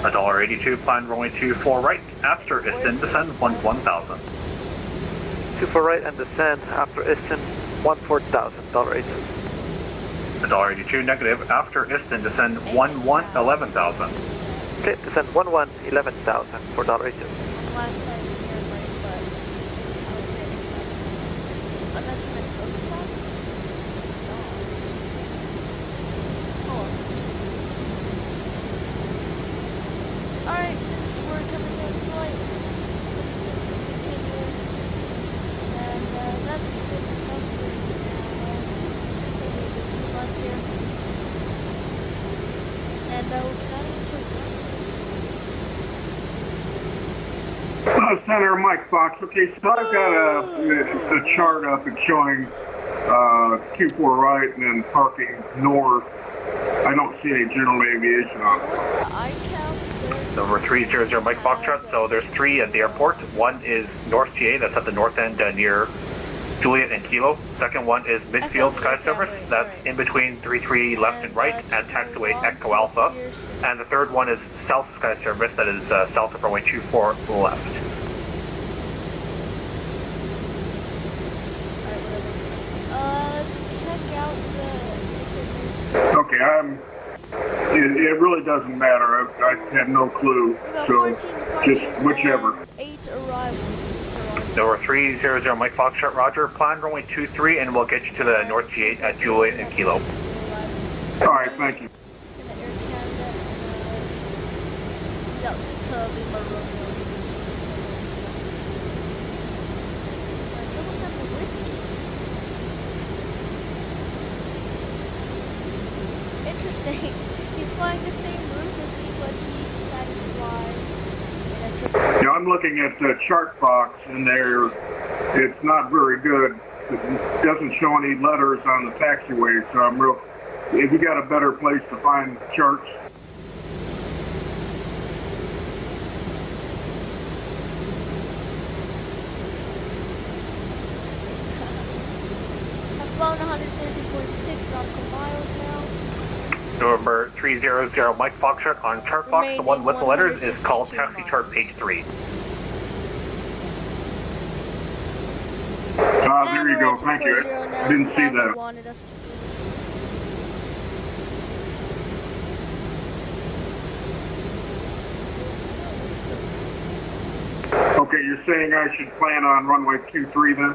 $1.82, plan runway 24 right, after Easton, descend 1,000. 24 right and descend after Easton, 14,000, $8. $1.82, negative, after Easton, descend 11,000. Okay, descend 11,000 for $8. Last time here, right, but I was saying excited. Unless I'm in Oakside? Alright, since we're coming in flight, let's just continuous. And that's good enough for now. Maybe a bit too much here. And we'll get out of the Senator Mike Fox. Okay, so I've got a chart up and showing Q4 right and then parking north. I don't see any general aviation on it. What's the ICAL? Number 300, Mike Foxtrot. So there's 3 at the airport. One is North TA, that's at the north end near Juliet and Kilo. Second one is Midfield Sky Service, that's in between 33 left and right at taxiway Echo Alpha. And the third one is South Sky Service, that is south of runway 24 left. Let's check out the... Okay, it really doesn't matter. I have no clue. So just whichever. 8 arrivals into Toronto. Number 300, Mike Foxtrot, roger. Plan runway 23, and we'll get you to the North G8 at Juliet and Kilo. All right, thank you. No, to Lima Romeo 8277. Triple seven whiskey. Interesting. He's flying the same route as me, but he decided to fly in a triple seven. Yeah, I'm looking at the chart box in there. It's not very good. It doesn't show any letters on the taxiway, so I'm real. If you got a better place to find charts. I've flown 130.6 nautical miles now. November 300 Mike Foxtrot on chart box. The one with the letters is called taxi chart page 3. There you go. Thank you. I didn't see that. Wanted us to do. Okay, you're saying I should plan on runway 23 then?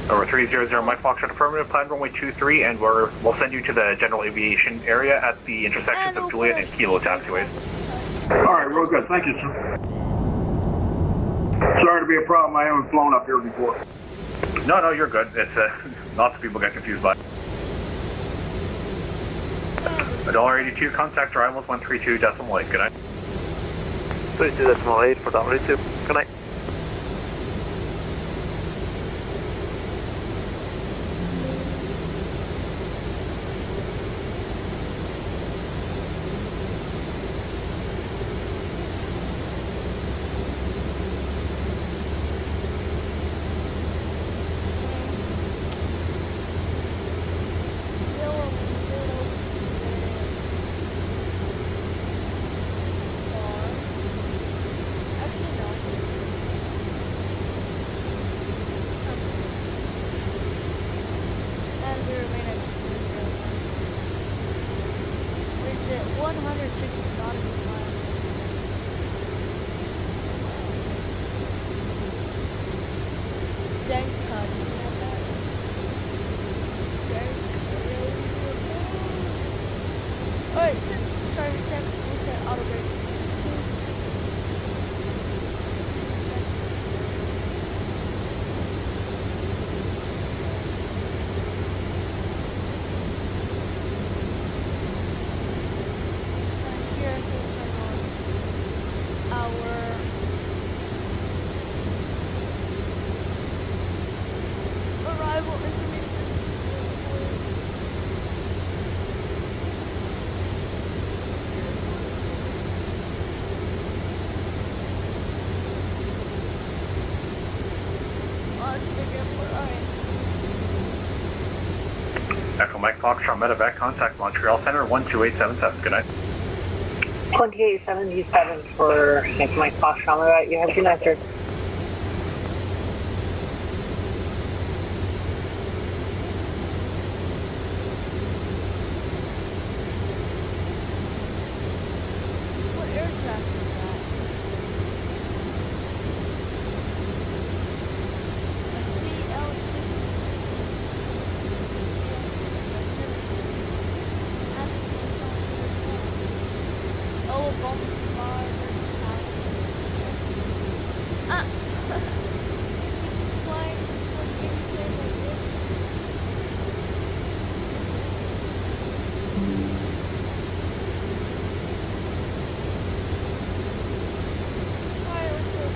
Over 300 Mike Foxtrot, affirmative, plan runway 23, and we'll send you to the general aviation area at the intersections of Juliet and Kilo taxiways. All right, real good. Thank you, sir. Sorry to be a problem. I haven't flown up here before. No, you're good. It's lots of people get confused by it. $1.82, contact arrivals 132.8. Good night. 32.8 for $1.82. Good night. Alright, sorry, reset auto brake. Echo Mike Foxtrot, medevac, contact Montreal Center 12877. Good night. 2877 for Echo Mike Foxtrot. You have a good night, sir. What aircraft is that? A CL-60. Oh, a bombardier he's flying this one mini plane like this. Alright, we're still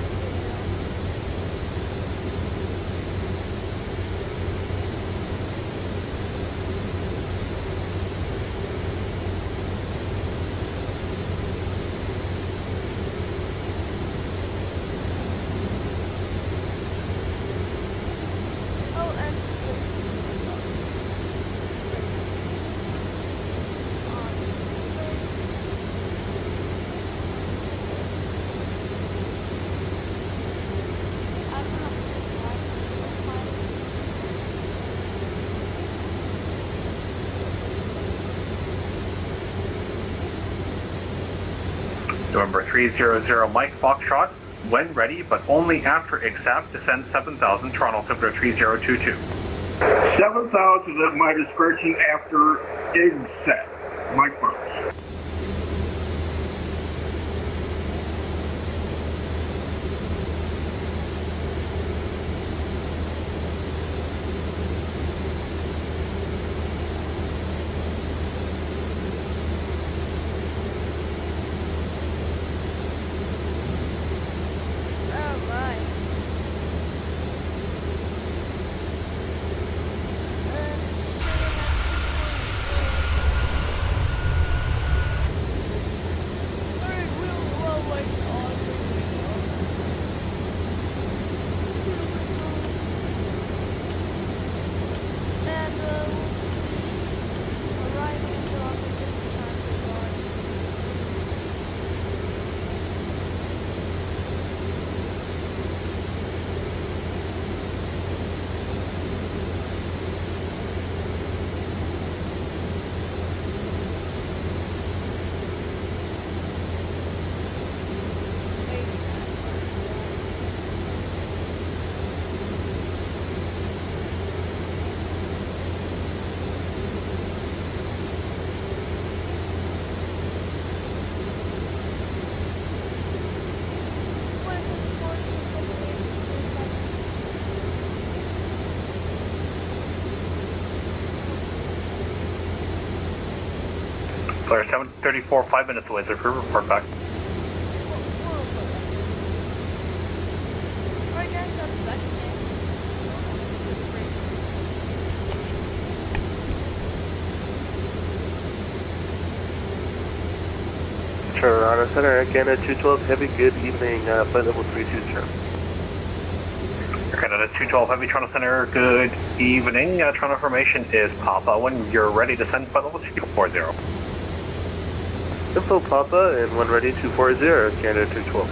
November 300 Mike Foxtrot, when ready, but only after exact, descend 7000, Toronto Altimeter 3022. 7,000 at my discretion after exact. Mike Burns. Clear 734, 5 minutes away, sir. Report back. Alright guys, I'll be back in Toronto Center, Air Canada 212 Heavy, good evening, flight level 320. Air Canada 212 Heavy, Toronto Center, good evening. Toronto formation is Papa. When you're ready to send flight level 240. Info Papa, and when ready 240, Air Canada 212.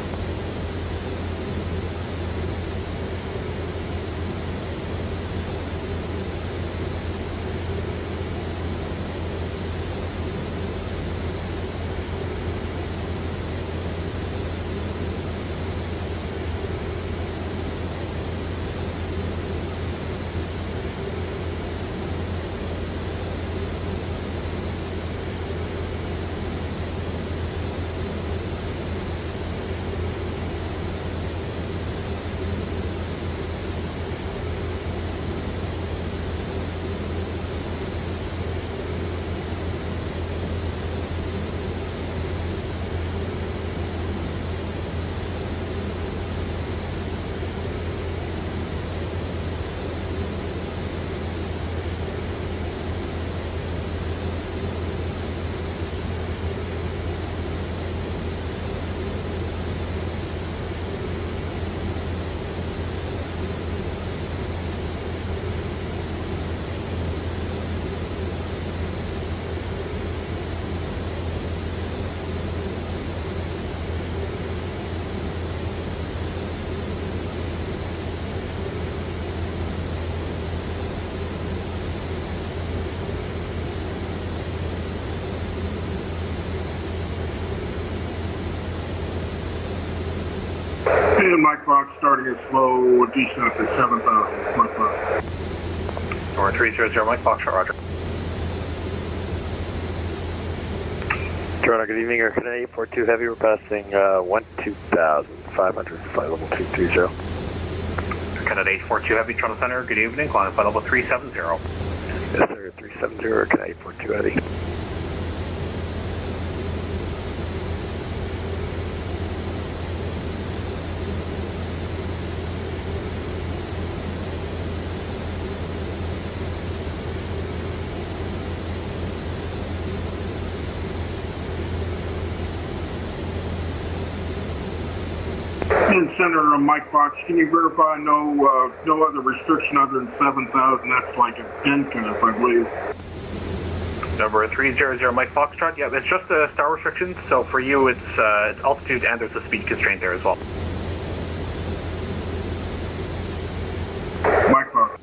And Mike Fox starting it slow, descent at 7,000. Mike Fox. Or 300, Mike Fox, roger. Toronto, good evening, Air Canada 842 Heavy, we're passing 12,500, flight level 230. Air Canada 842 Heavy, Toronto Center, good evening, climbing flight level 370. Yes, sir, 370, Air Canada 842 Heavy. And Senator Mike Fox, can you verify no other restriction other than 7,000? That's like a 10 cap, I believe. Number 300, Mike Foxtrot. Yeah, it's just a star restriction, so for you it's altitude and there's a speed constraint there as well. Mike Fox.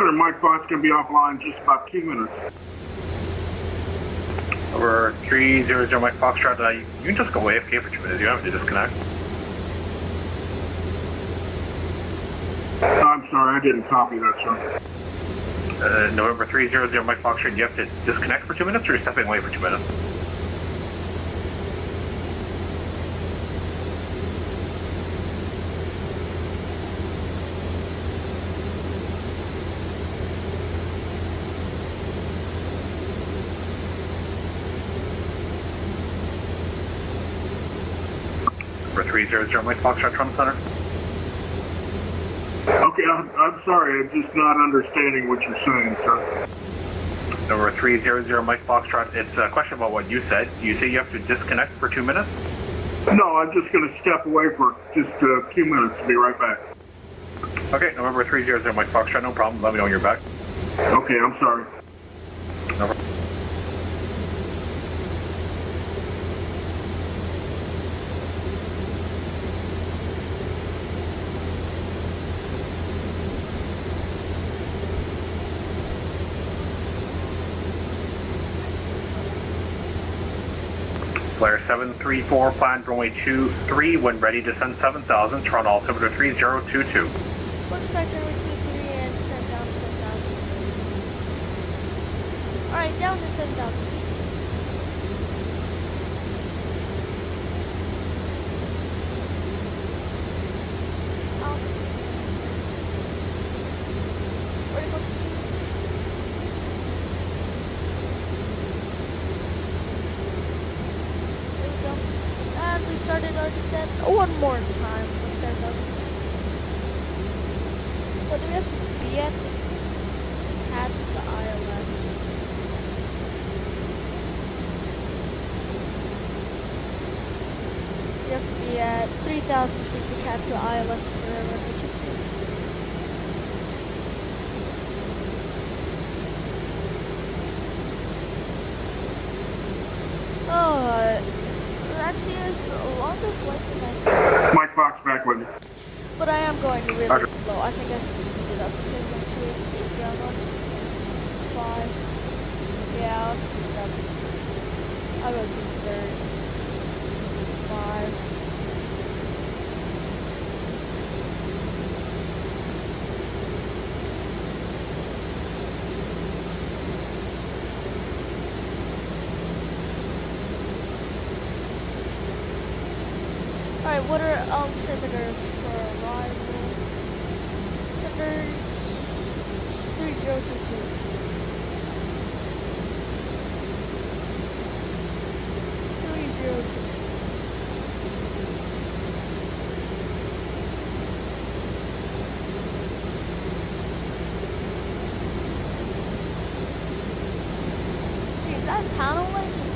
Center, Mike Fox going to be offline in just about 2 minutes. Over 300 Mike Foxtrot, you can just go AFK for 2 minutes. You don't have to disconnect. I'm sorry, I didn't copy that, sir. November 300 Mike Foxtrot, you have to disconnect for 2 minutes, or you're stepping away for 2 minutes? Number 300 Mike Foxtrot, Trump Center. Okay, I'm sorry, I'm just not understanding what you're saying, sir. Number 300 Mike Foxtrot, it's a question about what you said. You say you have to disconnect for 2 minutes? No, I'm just going to step away for just 2 minutes. Be right back. Okay, November 300 Mike Foxtrot, no problem. Let me know when you're back. Okay, I'm sorry. No problem. Flare 734, planned runway 23, when ready to send 7,000, Toronto altimeter 3022. Looks back runway 23 and descend down to 7,000. Alright, down to 7,000 feet. Vertical speeds. There we go. And we started our descent one more time for 7,000 feet. What do we have to be at to catch the ILS? We have to be at 3,000 feet to catch the ILS for runway 23. Oh, it's actually a longer flight than I thought. Mike Fox back with you. But I am going really slow. I think I should speed it up. This guy's going 288 ground launch, 265. Yeah, I'll speed it up. I'll go 235. Alright, what are altimeters for arrival? Altimeters 3022. Geez, that panel lights are cool.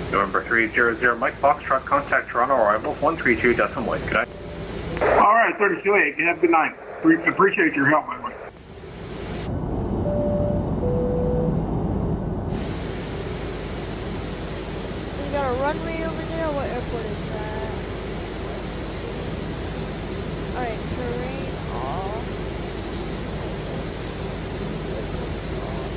November 300 Mike Foxtrot, contact Toronto arrivals 132.8. Good night. All right, 32.8. You have a good night. Appreciate your help, by the way. We got a runway over there. What airport is that? Let's see. Alright, terrain off. Just like this. Airport's off.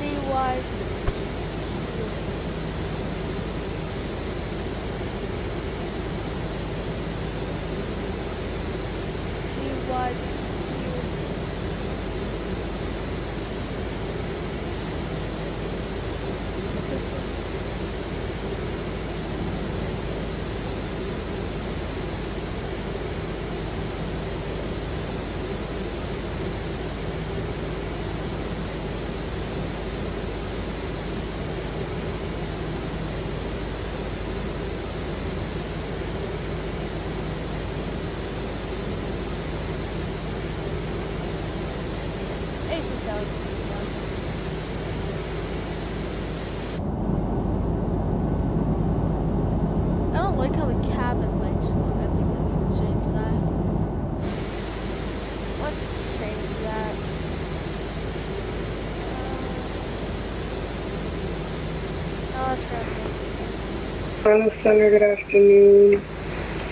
CYUL-CYYZ last ground. Toronto Center, good afternoon.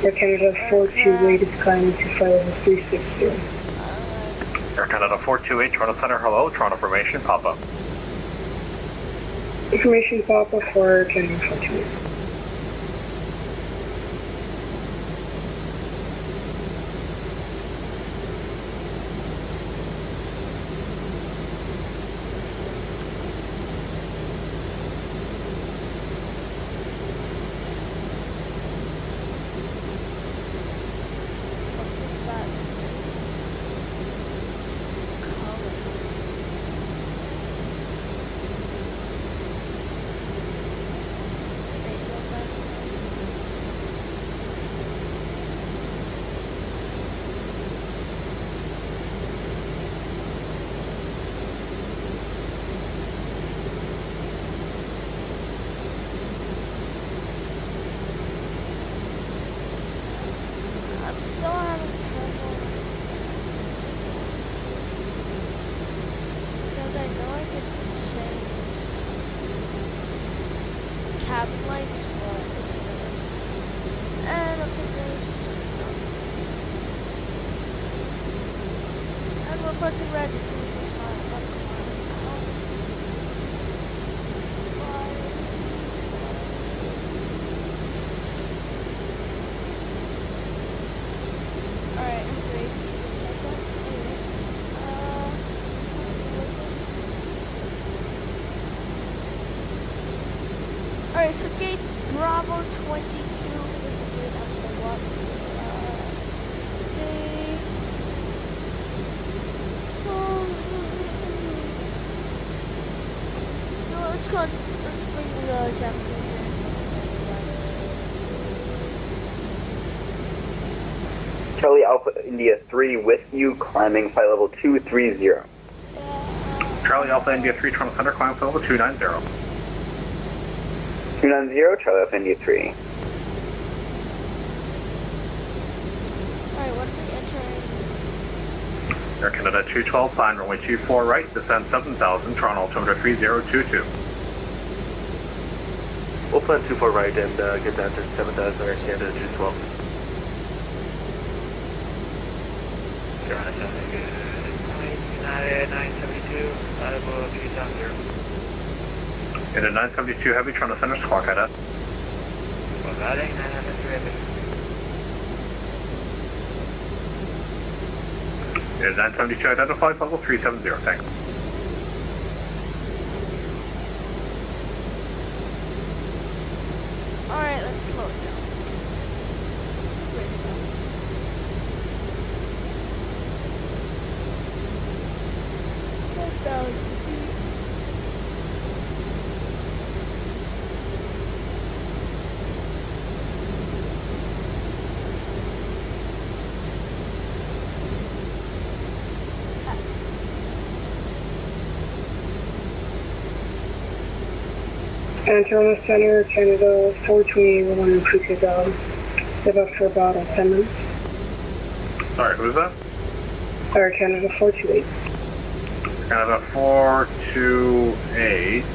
Air Canada 428 is climbing to flight level 360. Air Canada 428, Toronto Center, hello. Toronto formation, pop up. Information Papa for Air Canada 428. Cabin lights, and I'll take those. And we're punching reds at 26 miles an hour. Alright, I'm ready to see what that's up. Anyways, alright, so gate Bravo 22 is the gate I'm gonna walk through. No, let's bring the captain here. Charlie Alpha India 3 with you, climbing flight level 230. Charlie Alpha India 3, Toronto Center, climbing flight level 290. 290, Charlie Alpha India 3. Alright, what are we entering? Air Canada 212, flying runway 24 right, descend 7,000, Toronto altimeter 3022. We'll plan 24 right and get down to 7,000 Air Canada 212. United 972, level 370. In a 972 Heavy, Toronto Center, squawk head up. Routing 903 Heavy. In a 972 identified, level 370, thanks. Alright, let's slow it down. Let's brace up. And Toronto Center, Canada 428, we're going to improve live up for about 10 minutes. Sorry, who's that? Air Canada 428. Canada 428,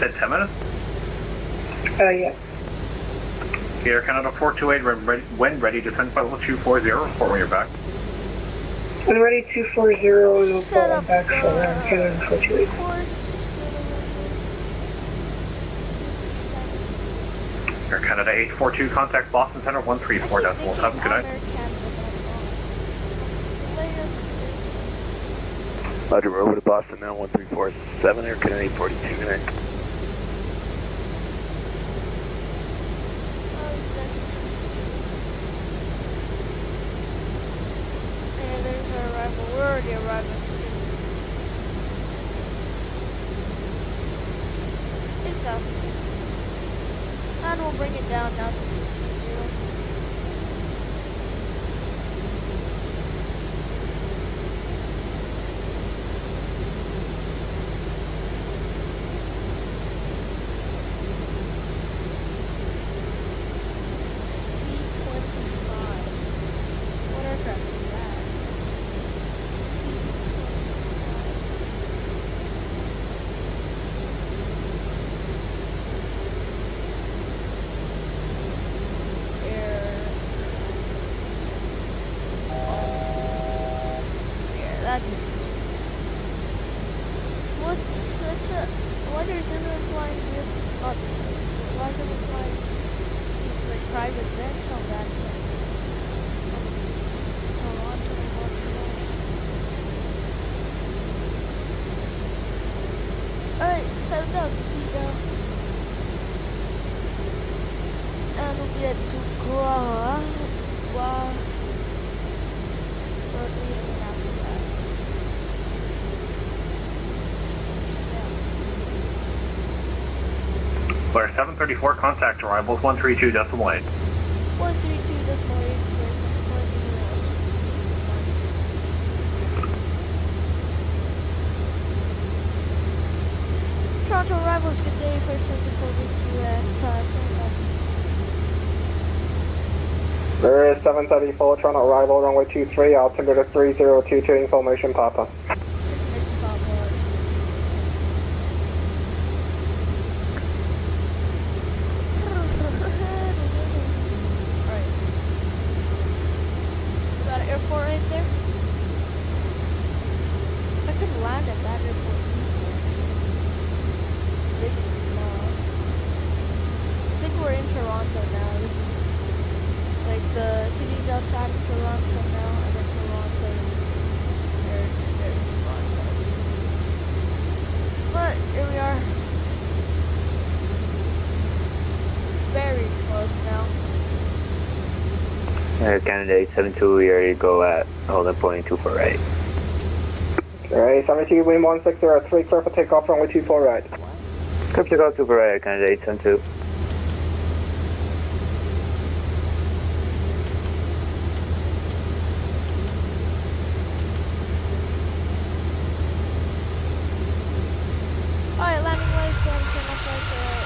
said 10 minutes? Yeah. Air Canada 428, when ready, descend flight level 240, report when you're back. I'm ready 240 and we'll fall back for Air Canada 428. Air Canada 842, contact Boston Center 134.7, good night. Roger, we're over to Boston now, 1347, Air Canada 842, good night. And there's our arrival. We're already arriving soon. 8,000. And we'll bring it down now to 620. What aircraft is that? C-25. That's just what such a why is everyone flying with why is everyone flying these like private jets on that side? Alright, so 7,000 feet down. And we'll be at Dugua. Shortly after that. Blair 734, contact arrivals 132.8. 132.8 for some point Toronto arrivals, good day, first 74 with you at St. There is 734, Toronto arrival, runway 23, altimeter 3022, information Papa. Information Papa. Alright. We got an airport right there. I could land at that airport easily, actually. I think we're in Toronto now. This is like the city's outside of Toronto now, and then Toronto is there's Toronto. But here we are. Very close now. Canada 872, we already go at holding point 24 right. Alright, 72, wind 1603, clear for takeoff, runway 24 right. Clear for takeoff 24 right, Canada 872. Alright, landing lights and turn off lights.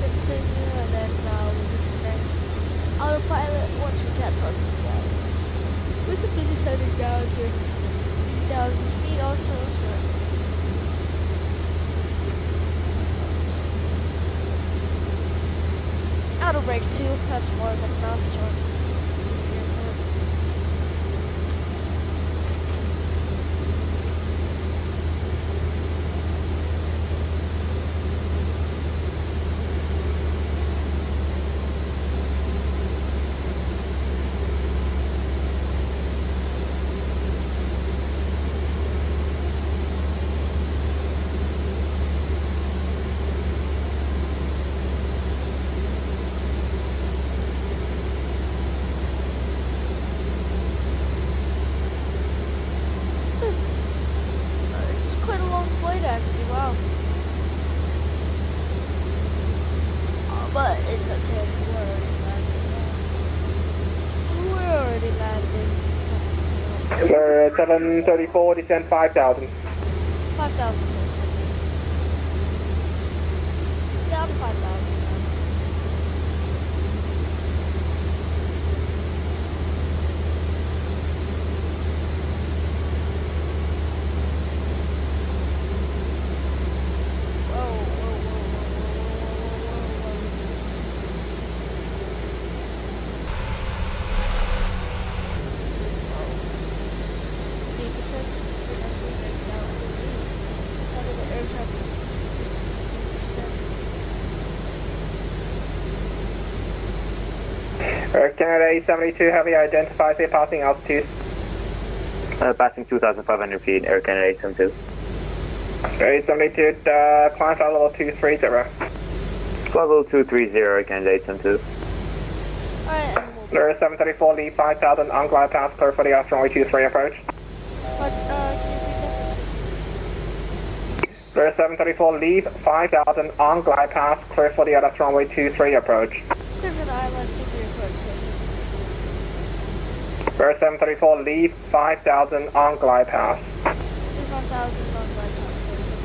Continue, and then we'll disconnect autopilot once we cancel the flights. We simply descending down to 3,000 feet also, so. Auto brake 2, that's more than enough to the airport. This is quite a long flight actually, wow. But it's okay, we're already landing. Sir, 734, descend 5,000. 5,000 for a second. Down to 5,000 now. Canada 872, heavy identifies the passing altitude. Passing 2,500 feet, Air Canada 872. 872, climb flight level 230. Level 230, Air Canada 872. Alright. There is 734, leave 5,000, on glide path, clear for the runway 23 approach. What, can you repeat that? There is 734, leave 5,000, on glide path, clear for the runway 23 approach. Clear for the ILS 23 approach, person. There is 734, leave 5,000, on glide path. Leave 5,000 on glide path, person.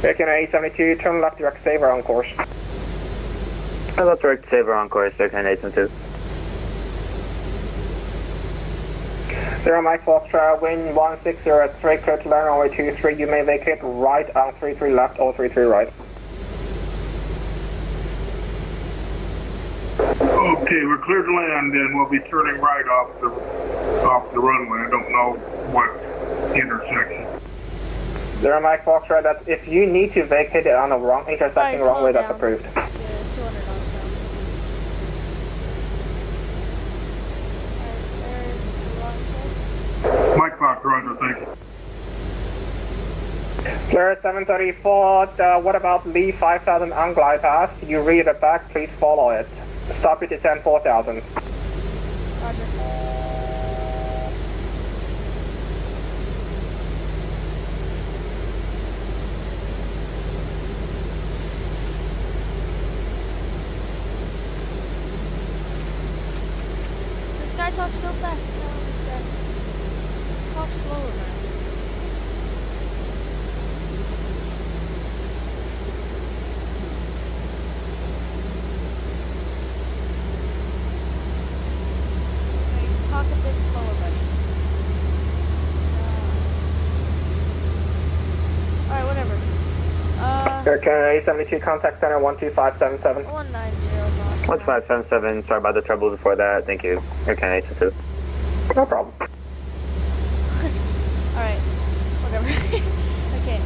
Air 872, turn left direct saver on course. Left direct saver on course, Air Canada 872. 0 Mike Foxtrot, wind 1603, clear to land runway 23, you may vacate right on 33 left or 33 right. Okay, we're clear to land, and we'll be turning right off the runway. I don't know what intersection. Zero Mike Foxtrot, that if you need to vacate it on a wrong intersecting runway, that's approved. 200 knots now. Alright, there's Toronto. Mike Fox, Roger, thank you. Clear 734, what about Lee 5000 on glide path? You read it back, please follow it. Stop it to 10-4000. Roger. This guy talks so fast, I can't understand. Talk slower, man. Talk a bit slower, buddy. Alright, whatever. Okay, 72, contact center 12577. 190 knots. 1577, sorry about the trouble before that. Thank you. Okay, 822. No problem. Alright, whatever. Okay.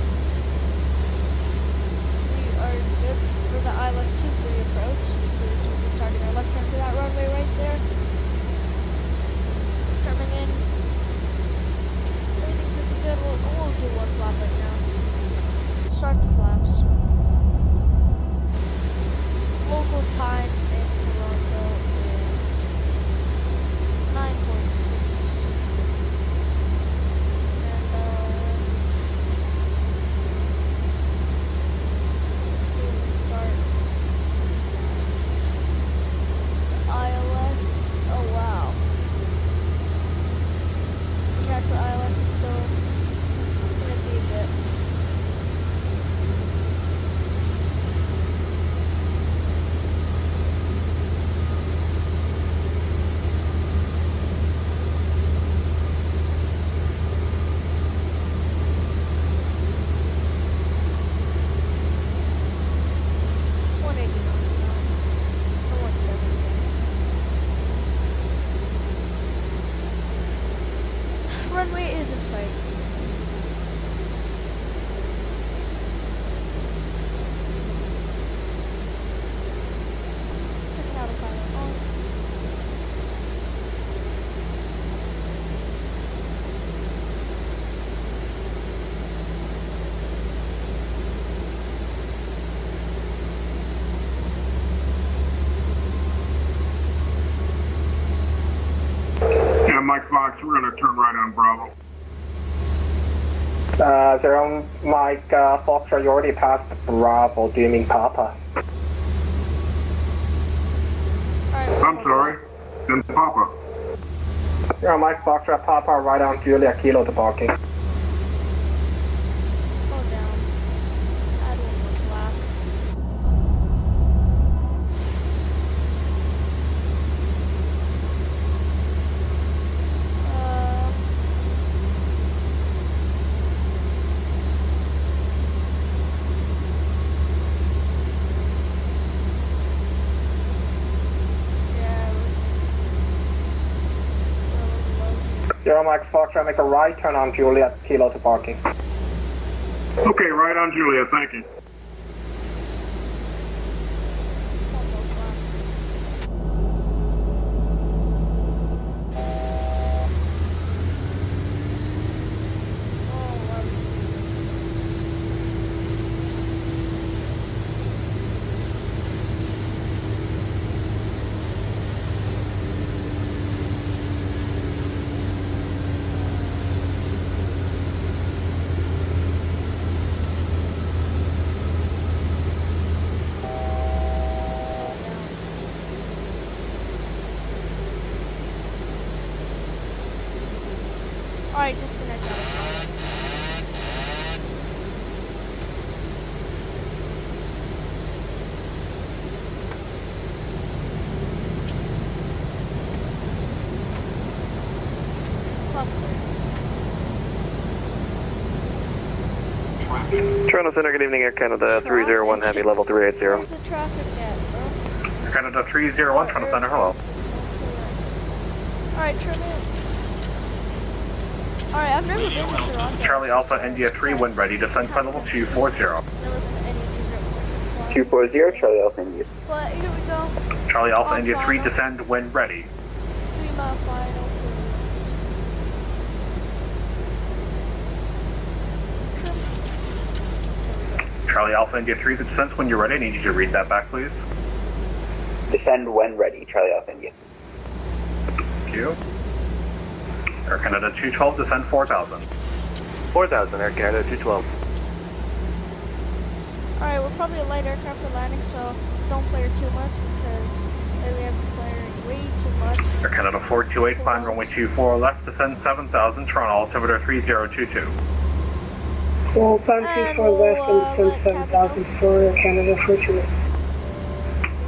We are good for the ILS 23 approach, which is we'll be starting our left turn for that runway right there. Coming in. Everything should be good. We'll do one flap right now. Start the flaps. Local time in Toronto is 9:46. And let's see when we start. The ILS. Oh wow. To catch the ILS, it's still gonna be a bit. Runway is in sight. Second autopilot on. Yeah, Mike Fox, we're going to turn right on Bravo. Zero Mike Foxtrot, you already passed Bravo. Do you mean Papa? I'm sorry. Then Papa. Zero Mike Foxtrot, Papa, right on Julia Kilo to parking. Slow down. Add one more flap. Zero Mike Foxtrot, make a right turn on Juliet Kilo to parking. Okay, right on Julia, thank you. Alright, disconnect that. Toronto Center, good evening, Air Canada 301 Heavy, level 380. Where's the traffic at, bro? Canada 301, trying to send a hello. Alright, trim it. Alright, I've never been to Toronto. Charlie Alpha India 3, wind ready, descend flight level 240. Never been to any of these airports in Hawaii. 240, Charlie Alpha India. But here we go. Charlie Alpha On India 3, final. descend, wind ready. 3 mile final. Charlie Alpha India 3, the descent when you're ready. I need you to read that back, please. Descend when ready, Charlie Alpha India. Thank you. Air Canada 212, descend 4,000. 4,000, Air Canada 212. Alright, we're probably a light aircraft for landing, so don't flare too much because lately I've been flaring way too much. Air Canada 428, climb runway 24 left, descend 7,000, Toronto, altimeter 3022. Well, climb 24 left and descend 7,000 for Canada 428.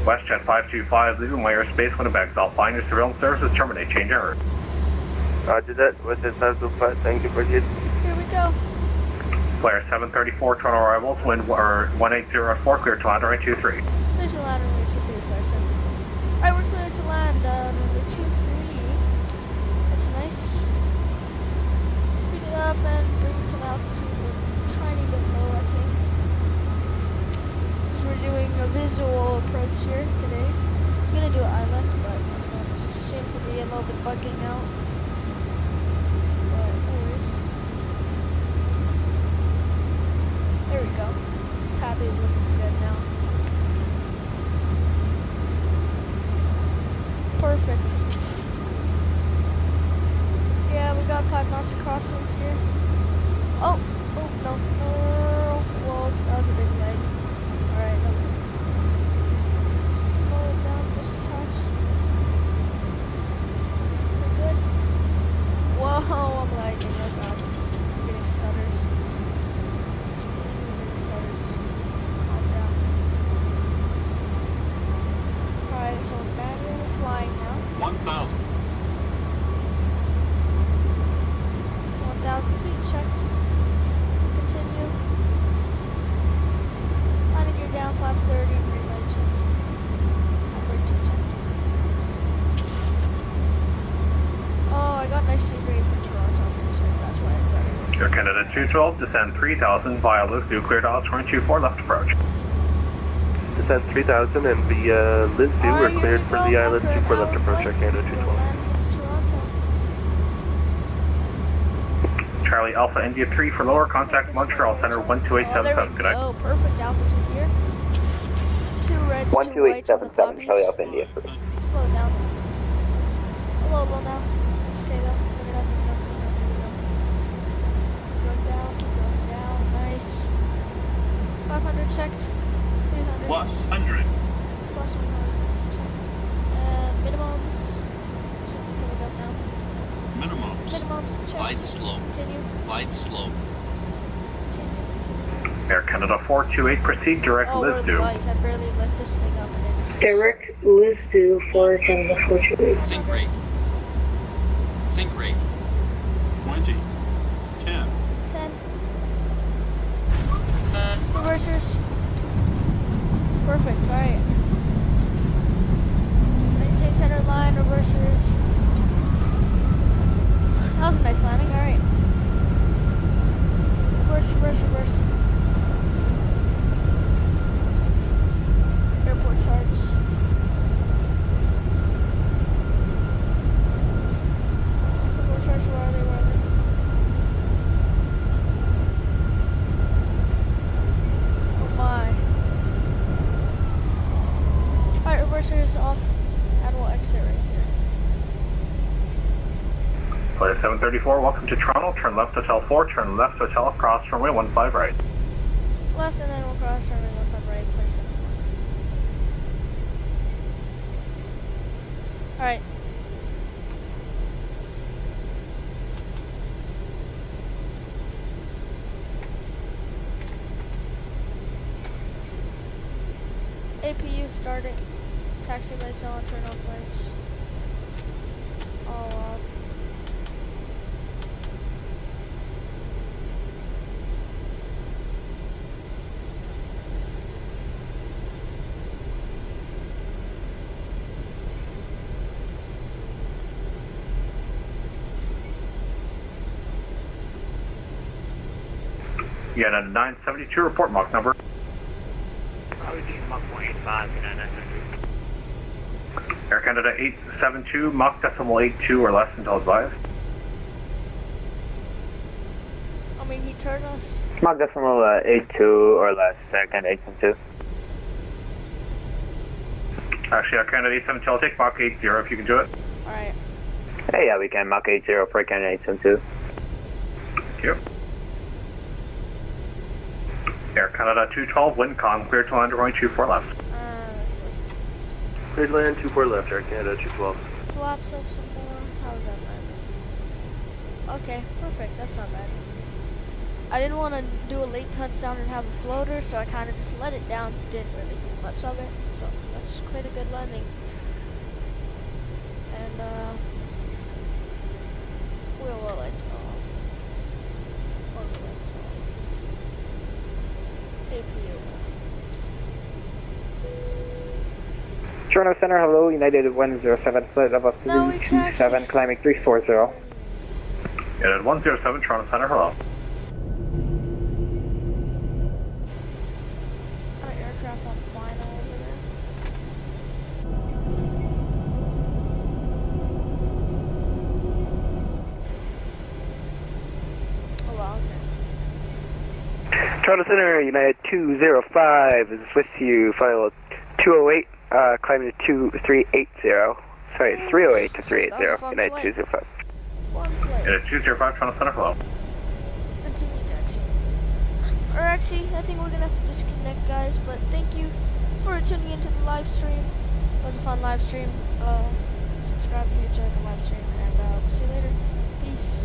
WestJet 525, leaving my airspace, Winnipeg, South line, your surveillance services terminate, change error. Roger that, WestJet 525, thank you, proceed. Here we go. Flare 734, Toronto arrivals, wind 1804, clear to land, runway 23. There's a land runway 23, flare 7. Alright, we're clear to land runway 23. That's nice. Speed it up and bring some altitude a tiny bit low, I think. Because we're doing a visual approach here today. I was gonna do ILS, but it just seemed to be a little bit bugging out. But anyways. There we go. Pathway is looking good now. Perfect. Yeah, we got 5 knots of crosswind here. Oh, no. Whoa, that was a big leg. Alright, no worries. Slow it down just a touch. We're good. Whoa, I'm lagging. Oh god. I'm getting stutters. Calm down. Alright, so we're manually flying now. 1,000. 1,000 feet checked. Continue. Landing gear down, flaps 30, green light checked. And brake tube checked. Oh, I got nice sea grade for Toronto, so that's why I got it. Air Canada 212, descend 3,000 via Lizzu, clear to altitude 24 left approach. Descend 3,000 and via Lizzu, we're cleared for the island 24 left approach, Air Canada 212. Charlie Alpha India 3 for lower, contact Montreal Center 12877. Good night. Oh, perfect altitude here. 2 reds, 2 whites on the 12877, poppies. Charlie Alpha India. Slow it down. A little low now. It's okay though. Bring it up, bring it up, bring it up, bring it up. Going down, keep going down. Nice. 500 checked. 300. Plus 100. Plus 100. Check. And minimums. So we can look up now. Minimums. Minimums checked. Glide slow. Continue. Glide slow. Air Canada 428, proceed direct Oh, we're Lizzu. light. I barely lift this thing up and it's... Direct Lizzu for Canada 428. Sink rate. Sink rate. 20. 10. 10. Reversers. Perfect, alright. Maintain center line, reversers. That was a nice landing, alright. Reverse, reverse, reverse. Airport charts. Airport charts, where are they, where are they? Oh my. Alright, reversers off, and we'll exit right here. Flight 734, welcome to Toronto, turn left Hotel 4, turn left Hotel, cross runway 15 right. Left and then we'll cross runway 15 right, place it. Alright. APU starting. Taxi lights on, turn off lights. All off. You got a 972 report Mach number. Origin Mach 185 to 9972. Air Canada 872, Mach decimal 82 or less until advised. I mean, he turned us. Mach decimal 82 or less, Air Canada 872. Actually, Air Canada 872, I'll take Mach 80 if you can do it. Alright. Hey, yeah, we can. Mach 80 for Air Canada 872. Thank you. Air Canada 212, wind calm, clear to land runway 24 left. Clear to land 24 left, Air Canada 212. Flaps up some more. How was that landing? Okay, perfect. That's not bad. I didn't want to do a late touchdown and have a floater, so I kind of just let it down. Didn't really do much of it, so that's quite a good landing. And wheel well lights off. Or the lights off. APU. Toronto Center, hello, United 107, flight level 327, climbing 340. United 107, Toronto Center, hello. Got an aircraft on final over there. Oh wow, okay. Toronto Center, United 205 is with you, file 208, climbing to 2380. Sorry, it's 308 to 380, United 205. United 205, Toronto Center, hello. Continue taxi. Or actually, I think we're gonna have to disconnect, guys, but thank you for tuning into the live stream. It was a fun live stream. Subscribe if you enjoyed the live stream, and we'll see you later. Peace.